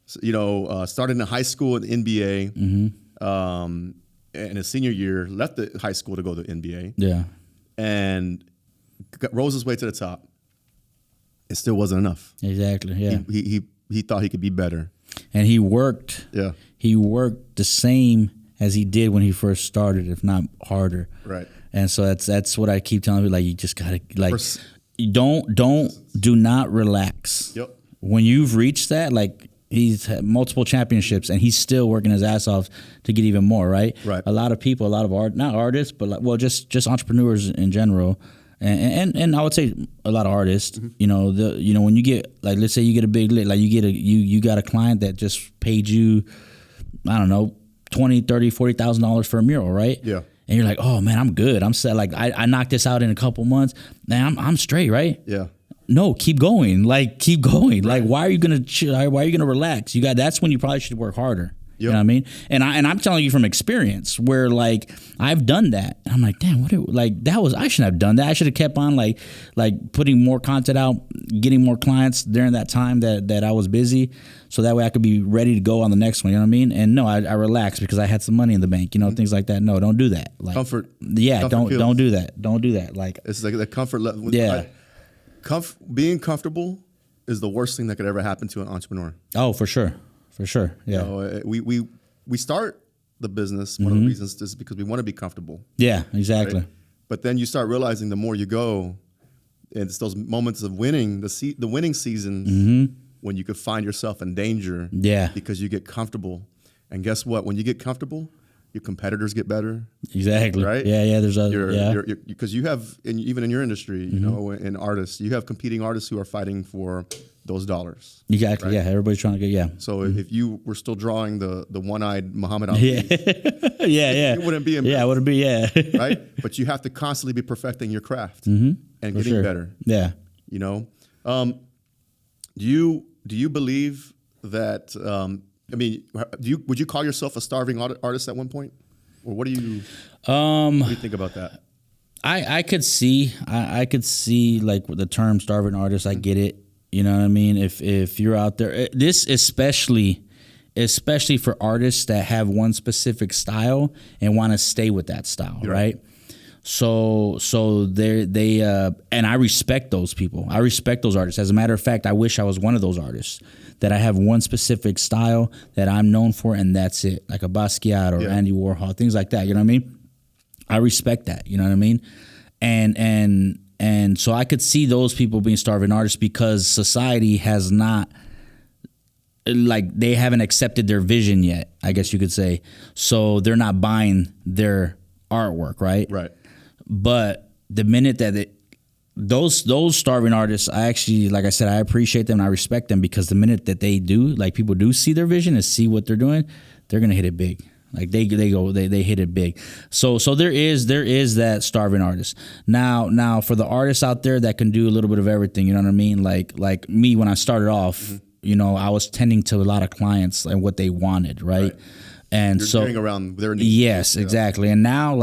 started in high school in the NBA. In his senior year, left the high school to go to the NBA. Yeah. And rose his way to the top. It still wasn't enough. Exactly. Yeah. He thought he could be better. And he worked. Yeah. He worked the same as he did when he first started, if not harder. Right. And so that's what I keep telling people. Like, you just gotta do not relax. Yep. When you've reached that, like, he's had multiple championships, and he's still working his ass off to get even more. Right. Right. A lot of people, not artists, but just entrepreneurs in general, and I would say a lot of artists. When you get, like, let's say you get a big lit, like you got a client that just paid you, I don't know, $20,000, $30,000, $40,000 for a mural, right? Yeah. And you're like, oh man, I'm good. I'm set. Like I knocked this out in a couple months. Man, I'm straight, right? Yeah. No, keep going. Like, keep going. Right. Like, why are you gonna relax? That's when you probably should work harder. Yep. You know what I mean? And I'm telling you from experience, where like I've done that. And I'm like, damn, I shouldn't have done that. I should have kept on like putting more content out, getting more clients during that time that I was busy, so that way I could be ready to go on the next one. You know what I mean? And no, I relaxed because I had some money in the bank. Things like that. No, don't do that. Like, comfort. Yeah, comfort don't do that. Don't do that. Like, it's like the comfort level. Yeah. Being comfortable is the worst thing that could ever happen to an entrepreneur. Oh, for sure. Yeah. We start the business. One of the reasons is because we want to be comfortable. Yeah, exactly. Right? But then you start realizing the more you go, and it's those moments of winning, the winning seasons, when you could find yourself in danger. Yeah. Because you get comfortable. And guess what? When you get comfortable, your competitors get better. Exactly. Right? Yeah. There's because you have, even in your industry, in artists, you have competing artists who are fighting for those dollars. Exactly. Right? Yeah. Everybody's trying to get. Yeah. So if you were still drawing the one-eyed Muhammad Ali, yeah, you wouldn't be. Yeah, it wouldn't be. Yeah. Right. But you have to constantly be perfecting your craft and getting better. Yeah. Do you believe that? Would you call yourself a starving artist at one point, or what do you think about that? I could see like the term starving artist. I get it. You know what I mean? If you're out there, this especially for artists that have one specific style and want to stay with that style, right? So they and I respect those people. I respect those artists. As a matter of fact, I wish I was one of those artists that I have one specific style that I'm known for, and that's it. Like a Basquiat or Andy Warhol, things like that. You know what I mean? I respect that. You know what I mean? And so I could see those people being starving artists because society has not, like, they haven't accepted their vision yet, I guess you could say. So they're not buying their artwork, right? Right. But the minute that those starving artists, I actually, like I said, I appreciate them and I respect them, because the minute that they do, like, people do see their vision and see what they're doing, they're gonna hit it big. Like they hit it big. So there is that starving artist. Now for the artists out there that can do a little bit of everything, you know what I mean? Like me, when I started off, you know, I was tending to a lot of clients and what they wanted, right? And You're so getting around their needs. Yes, exactly. And now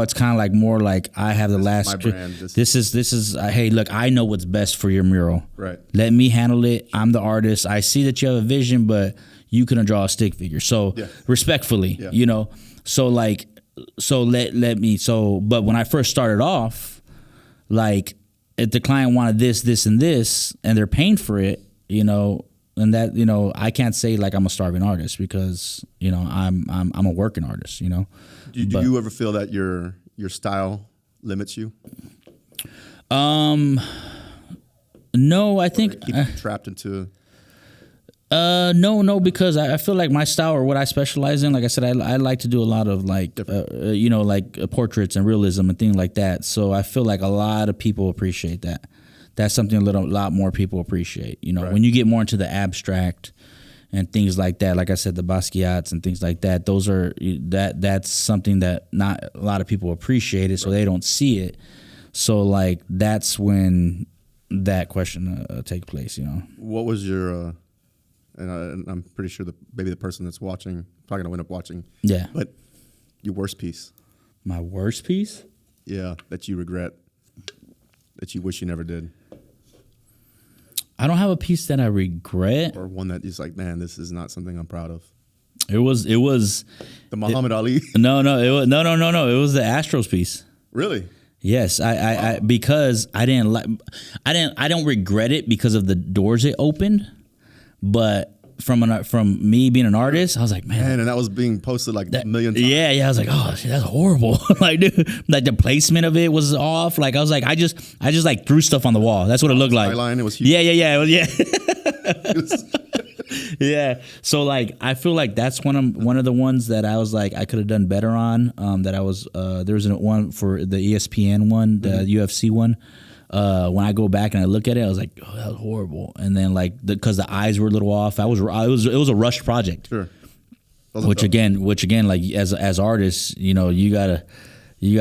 it's kind of like more like I have the last. My brand. This is. Hey, look, I know what's best for your mural. Right. Let me handle it. I'm the artist. I see that you have a vision, but you couldn't draw a stick figure. So respectfully, you know. So let me. So, but when I first started off, like, if the client wanted this, and this, and they're paying for it, you know. And that, you know, I can't say like I'm a starving artist, because, you know, I'm a working artist, you know. Do you ever feel that your style limits you? No, I think keep you trapped into. No, because I feel like my style, or what I specialize in, like I said, I like to do a lot of like you know, like portraits and realism and things like that. So I feel like a lot of people appreciate that. That's something a lot more people appreciate. You know, when you get more into the abstract and things like that, like I said, the Basquiats and things like that, that's something that not a lot of people appreciate it, so they don't see it. So like that's when that question take place. You know, what was your? And I'm pretty sure maybe the person that's watching probably gonna end up watching. Yeah, but your worst piece. My worst piece? Yeah, that you regret, that you wish you never did. I don't have a piece that I regret, or one that is like, man, this is not something I'm proud of. It was the Muhammad Ali. No. It was no. It was the Astros piece. Really? Yes, I because I don't regret it because of the doors it opened, but from me being an artist, I was like, man, and that was being posted like a million times. Yeah, I was like, oh, shit, that's horrible. Like, dude, like the placement of it was off. Like, I was like, I just like threw stuff on the wall. That's what it looked like. Skyline, it was huge. Yeah. It was, yeah. So like, I feel like that's one of the ones that I was like, I could have done better on. That I was there was one for the ESPN one, the UFC one. When I go back and I look at it, I was like, oh, that was horrible. And then like because the eyes were a little off, it was a rushed project. Sure. Which again, like as artists, you know, you gotta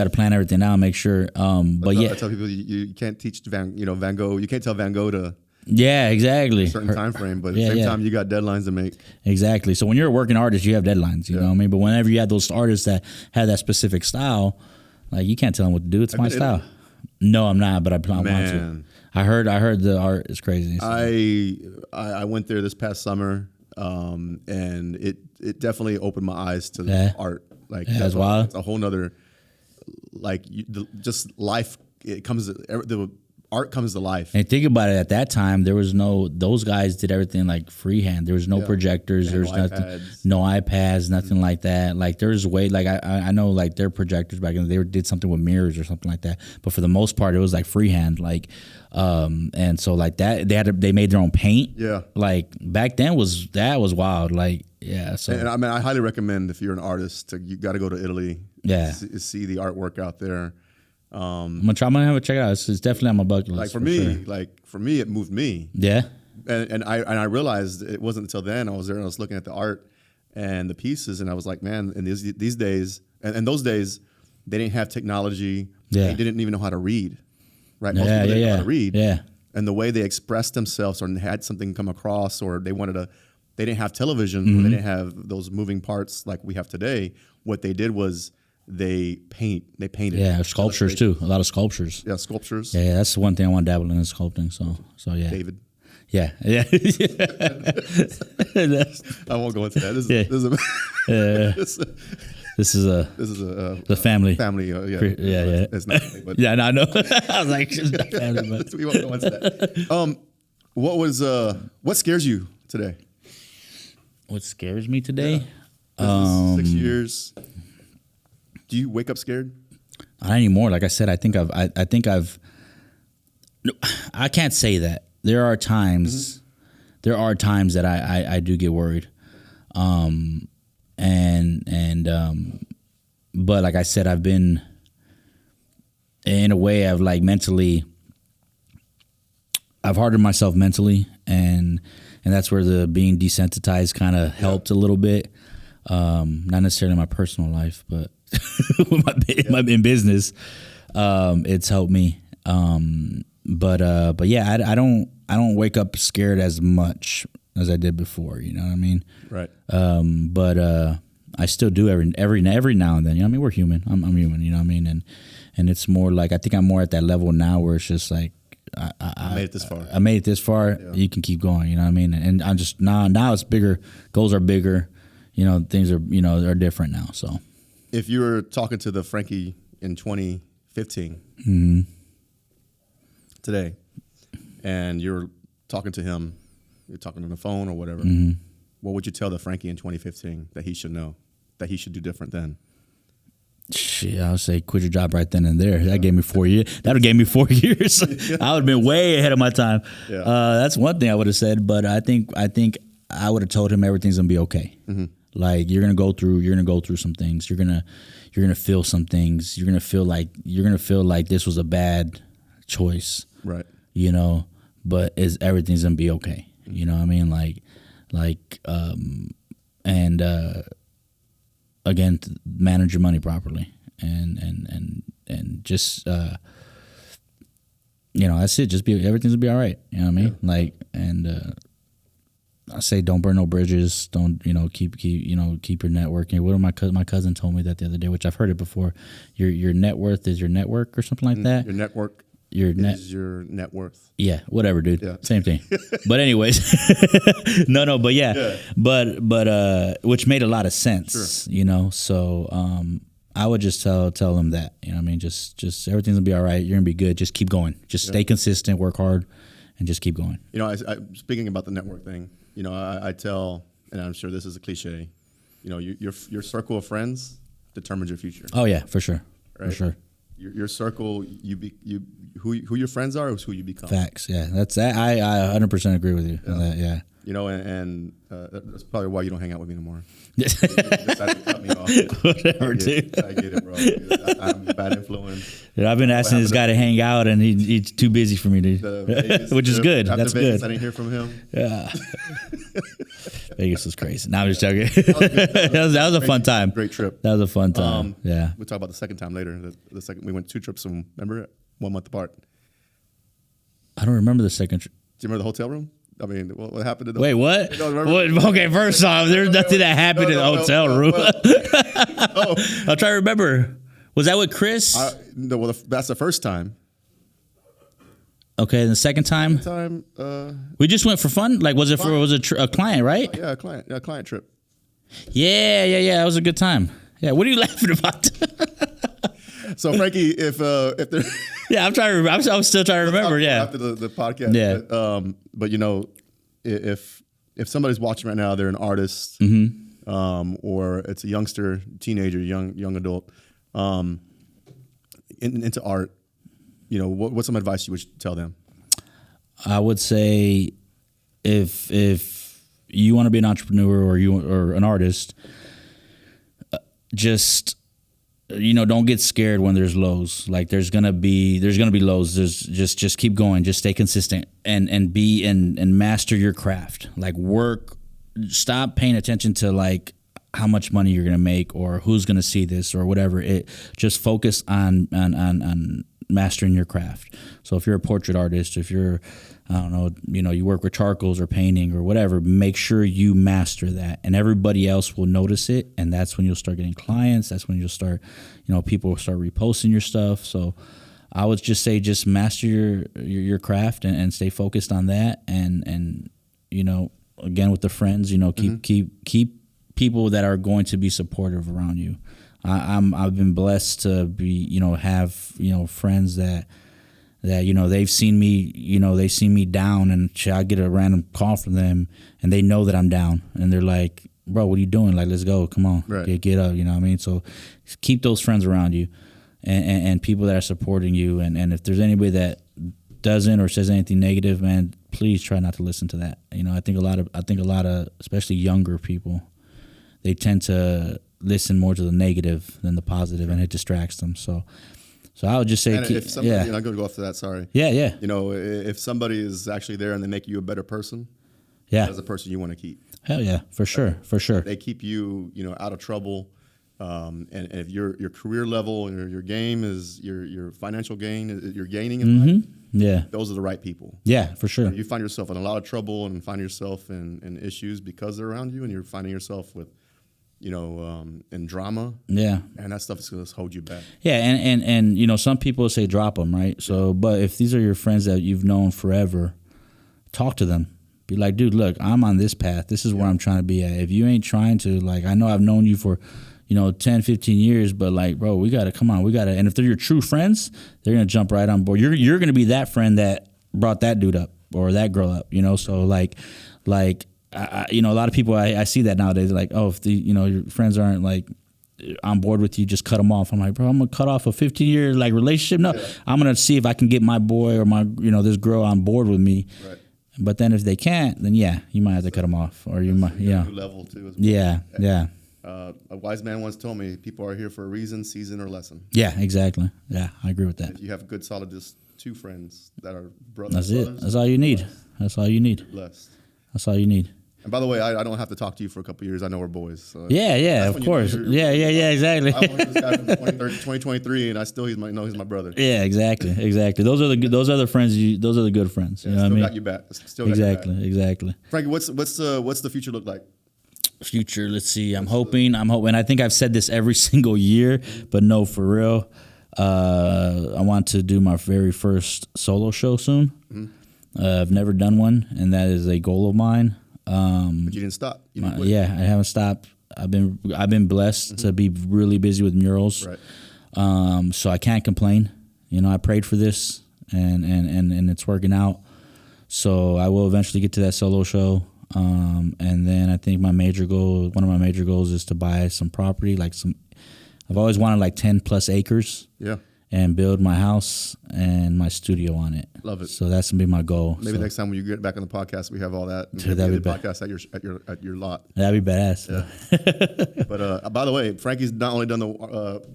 plan everything out and make sure. But yeah, I tell people you can't teach Van Gogh. You can't tell Van Gogh to. Yeah, exactly. A certain time frame, but at the same time, you got deadlines to make. Exactly. So when you're a working artist, you have deadlines. You know what I mean? But whenever you have those artists that have that specific style, like you can't tell them what to do. It's my style. No, I'm not, but I want to. I heard the art is crazy. So. I went there this past summer, and it definitely opened my eyes to the art. Like that's wild. It's a whole nother, like just life. It comes the art comes to life. And think about it. At that time, there was those guys did everything like freehand. There was no projectors. There was no iPads, nothing like that. Like there was like I know like their projectors back then, they did something with mirrors or something like that. But for the most part, it was like freehand. Like, and so like that they made their own paint. Yeah. Like back then that was wild. Like yeah. So and I mean I highly recommend if you're an artist you got to go to Italy. Yeah. See the artwork out there. I'm gonna have to check it out. It's definitely on my bucket list. Like for me, it moved me. Yeah. And I realized it wasn't until then I was there and I was looking at the art and the pieces and I was like, man, in these days and those days they didn't have technology. Yeah. They didn't even know how to read. Right. Most people didn't know how to read. Yeah. And the way they expressed themselves or had something come across or they didn't have television or they didn't have those moving parts like we have today. What they did was they painted. Yeah, sculptures too. A lot of sculptures. Yeah, sculptures. Yeah, that's the one thing I want to dabble in is sculpting. So yeah. David. Yeah, yeah. I won't go into that. This is the family. Family, yeah. Yeah. It's not, but Yeah, no, I know. I was like, it's not family, but we won't go into that. What scares you today? what scares me today? This is 6 years. Do you wake up scared? Not anymore. Like I said, I think I've. No, I can't say that. There are times. There are times that I do get worried, but like I said, I've been. In a way, I've like mentally. I've hardened myself mentally, and that's where the being desensitized kind of helped a little bit. Not necessarily in my personal life, but in business, it's helped me. But yeah, I don't wake up scared as much as I did before. You know what I mean? Right. But I still do every now and then. You know what I mean? We're human. I'm human. You know what I mean? And it's more like I think I'm more at that level now where it's just like I made it this far. I made it this far. Yeah. You can keep going. You know what I mean? And I'm just now it's bigger. Goals are bigger. You know, things are are different now. So if you were talking to the Franky in 2015 today, and you're talking to him, you're talking on the phone or whatever, what would you tell the Franky in 2015 that he should know, that he should do different then? Shit, I would say quit your job right then and there. That gave me 4 years. That would have gave me 4 years. I would have been way ahead of my time. Yeah. That's one thing I would have said, but I think I would have told him everything's gonna be okay. Like you're gonna go through some things. You're gonna feel some things. You're gonna feel like this was a bad choice. Right. You know, but everything's gonna be okay. You know what I mean? Again, manage your money properly, and just that's it. Just everything's gonna be all right. You know what I mean? I say don't burn no bridges. Don't keep your networking. What my cousin told me that the other day, which I've heard it before. Your net worth is your network or something like that. Your network. Is your net worth. Yeah, whatever, dude. Yeah. Same thing. But anyways, no, but yeah. But which made a lot of sense, Sure. So I would just tell them that, you know what I mean? Just everything's gonna be all right. You're gonna be good. Just keep going. Just stay consistent, work hard, and just keep going. I speaking about the network thing, I tell, and I'm sure this is a cliche, your circle of friends determines your future. Oh yeah, for sure. Right? For sure. Your circle, who your friends are is who you become. Facts, yeah. That's that. I 100% agree with you on that, yeah. And that's probably why you don't hang out with me anymore. You decided to cut me off. Whatever, dude. I get it, bro. I'm a bad influence. Yeah, I've been asking this guy to hang out, and he's too busy for me, dude. Which is good. That's Vegas, good. I didn't hear from him. Yeah. Vegas was crazy. Now I'm just joking. that was a fun time. Great trip. That was a fun time. Yeah. We'll talk about the second time later. The second we went 2 trips, remember, 1 month apart. I don't remember the second trip. Do you remember the hotel room? I mean, what happened to the... Wait, what? Okay, first off, there's nothing that happened in the hotel room. I'll try to remember. Was that with Chris? No, that's the first time. Okay, and the second time? We just went for fun? Like, was it a client, right? Yeah, a client trip. Yeah. That was a good time. Yeah, what are you laughing about? So, Franky, if there... Yeah, I'm trying to remember. I'm still trying to remember, yeah. After the podcast. Yeah. But if somebody's watching right now, they're an artist, or it's a youngster, teenager, young adult, into art, what's some advice you would tell them? I would say if you want to be an entrepreneur or an artist, just don't get scared when there's lows. Like there's gonna be lows. There's just keep going. Just stay consistent and master your craft. Like work. Stop paying attention to like how much money you're gonna make or who's gonna see this or whatever. Just focus on mastering your craft. So if you're a portrait artist, if you're you work with charcoals or painting or whatever, make sure you master that, and everybody else will notice it, and that's when you'll start getting clients. That's when you'll start, people will start reposting your stuff. So I would just say just master your craft and stay focused on that, and again with the friends, keep people that are going to be supportive around you. I've been blessed to be have friends that they've seen me down, and I get a random call from them and they know that I'm down and they're like, bro, what are you doing? Like, let's go, come on, right. get up, you know what I mean? So keep those friends around you and people that are supporting you, and if there's anybody that doesn't or says anything negative, man, please try not to listen to that. I think a lot of especially younger people, they tend to listen more to the negative than the positive, and it distracts them. So I would just say, if somebody, I'm going to go off to that. Sorry. Yeah. If somebody is actually there and they make you a better person, as a person you want to keep. Hell yeah, for sure. They keep you, out of trouble. And if your career level and your game is your financial gain, you're gaining in life. Yeah, those are the right people. Yeah, for sure. You find yourself in a lot of trouble and find yourself in issues because they're around you, and you're finding yourself with, in drama. Yeah, and that stuff is going to hold you back. Yeah, and some people say drop them, right? So, but if these are your friends that you've known forever, talk to them. Be like, dude, look, I'm on this path. This is where I'm trying to be at. If you ain't trying to, like, I know I've known you for 10, 15 years, but like, bro, we got to, and if they're your true friends, they're going to jump right on board. You're going to be that friend that brought that dude up or that girl up, so like, a lot of people, I see that nowadays, like, oh, if your friends aren't like on board with you, just cut them off. I'm like, bro, I'm going to cut off a 15-year like relationship. No, I'm going to see if I can get my boy or my, this girl on board with me. Right. But then if they can't, then you might have to cut them off, or you might, new level too. As well. Yeah. A wise man once told me, people are here for a reason, season, or lesson. Yeah, exactly. Yeah, I agree with that. If you have good, solid, just two friends that are brothers. That's it. That's all you need. Blessed. That's all you need. Blessed. That's all you need. And by the way, I don't have to talk to you for a couple of years. I know we're boys. So yeah, of course. Yeah, exactly. I was this guy from 2023, and he's my brother. Yeah, exactly. Those are the friends. Those are the good friends. Yeah, you know what I mean? Got you back. Still got you back. Exactly. Frankie, what's the future look like? Future, let's see. I'm hoping. I think I've said this every single year, but no, for real. I want to do my very first solo show soon. Mm-hmm. I've never done one, and that is a goal of mine. But you didn't stop. I haven't stopped. I've been blessed to be really busy with murals. Right. So I can't complain. I prayed for this, and it's working out. So I will eventually get to that solo show. And then I think one of my major goals is to buy some property, I've always wanted like 10 plus acres. Yeah. And build my house and my studio on it. Love it. So that's gonna be my goal. Maybe next time when you get back on the podcast, we have all that. Dude, that'd be podcast at your lot. That'd be badass. Yeah. But by the way, Frankie's not only done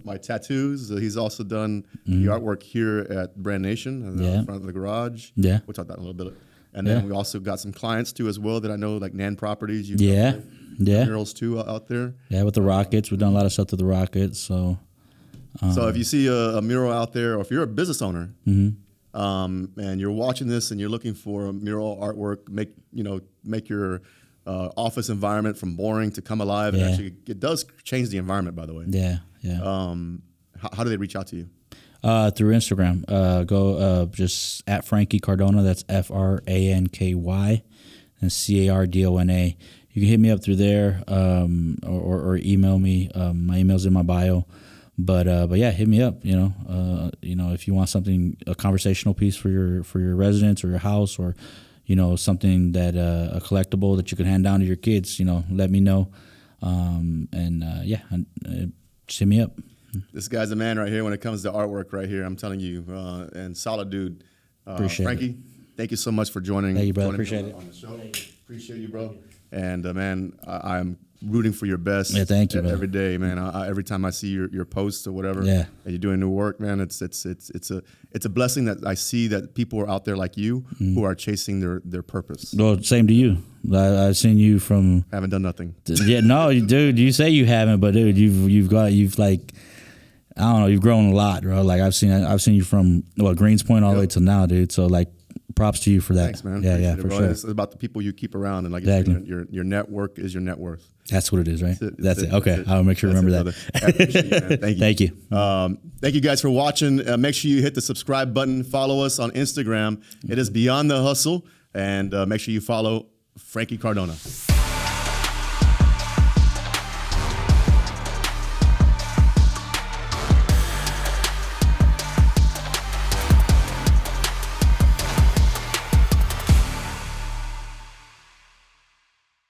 my tattoos, he's also done the artwork here at Brand Nation in front of the garage. Yeah. We'll talk about that in a little bit. And then we also got some clients too as well that I know, like Nan Properties. Yeah. Murals too out there. Yeah, with the Rockets, we've done a lot of stuff to the Rockets. So if you see a mural out there, or if you're a business owner, and you're watching this and you're looking for a mural artwork, make your office environment from boring to come alive. And actually, it does change the environment, by the way. Yeah. How do they reach out to you? Through Instagram. Go just at Franky Cardona. That's FRANKY and CARDONA. You can hit me up through there, or email me. My email's in my bio. But yeah, hit me up. If you want something, a conversational piece for your residence or your house, or something that a collectible that you can hand down to your kids. Let me know. Just hit me up. This guy's a man right here when it comes to artwork right here. I'm telling you, and solid dude. Appreciate Frankie, thank you so much for joining. Thank you, brother. Appreciate it. On the show. Appreciate you, bro. And man, I'm rooting for your best. Yeah, thank you, every day, man. Every time I see your posts or whatever, and you're doing new work, man, it's a blessing that I see that people are out there like you who are chasing their purpose. Well, same to you. I've seen you from haven't done nothing. Yeah, no, dude. You say you haven't, but dude, you've like. I don't know. You've grown a lot, bro. Like I've seen you from Greens Point all the way till now, dude. So like props to you for that. Thanks, man. Yeah, Appreciate for it, bro. sure. It's about the people you keep around, and like Exactly. you said, your network is your net worth. That's what it is, right? That's it. Okay, I'll make sure to remember that. I appreciate you, man. Thank you. Thank you. Thank you guys for watching. Make sure you hit the subscribe button. Follow us on Instagram. It is Beyond the Hustle, and make sure you follow Franky Cardona.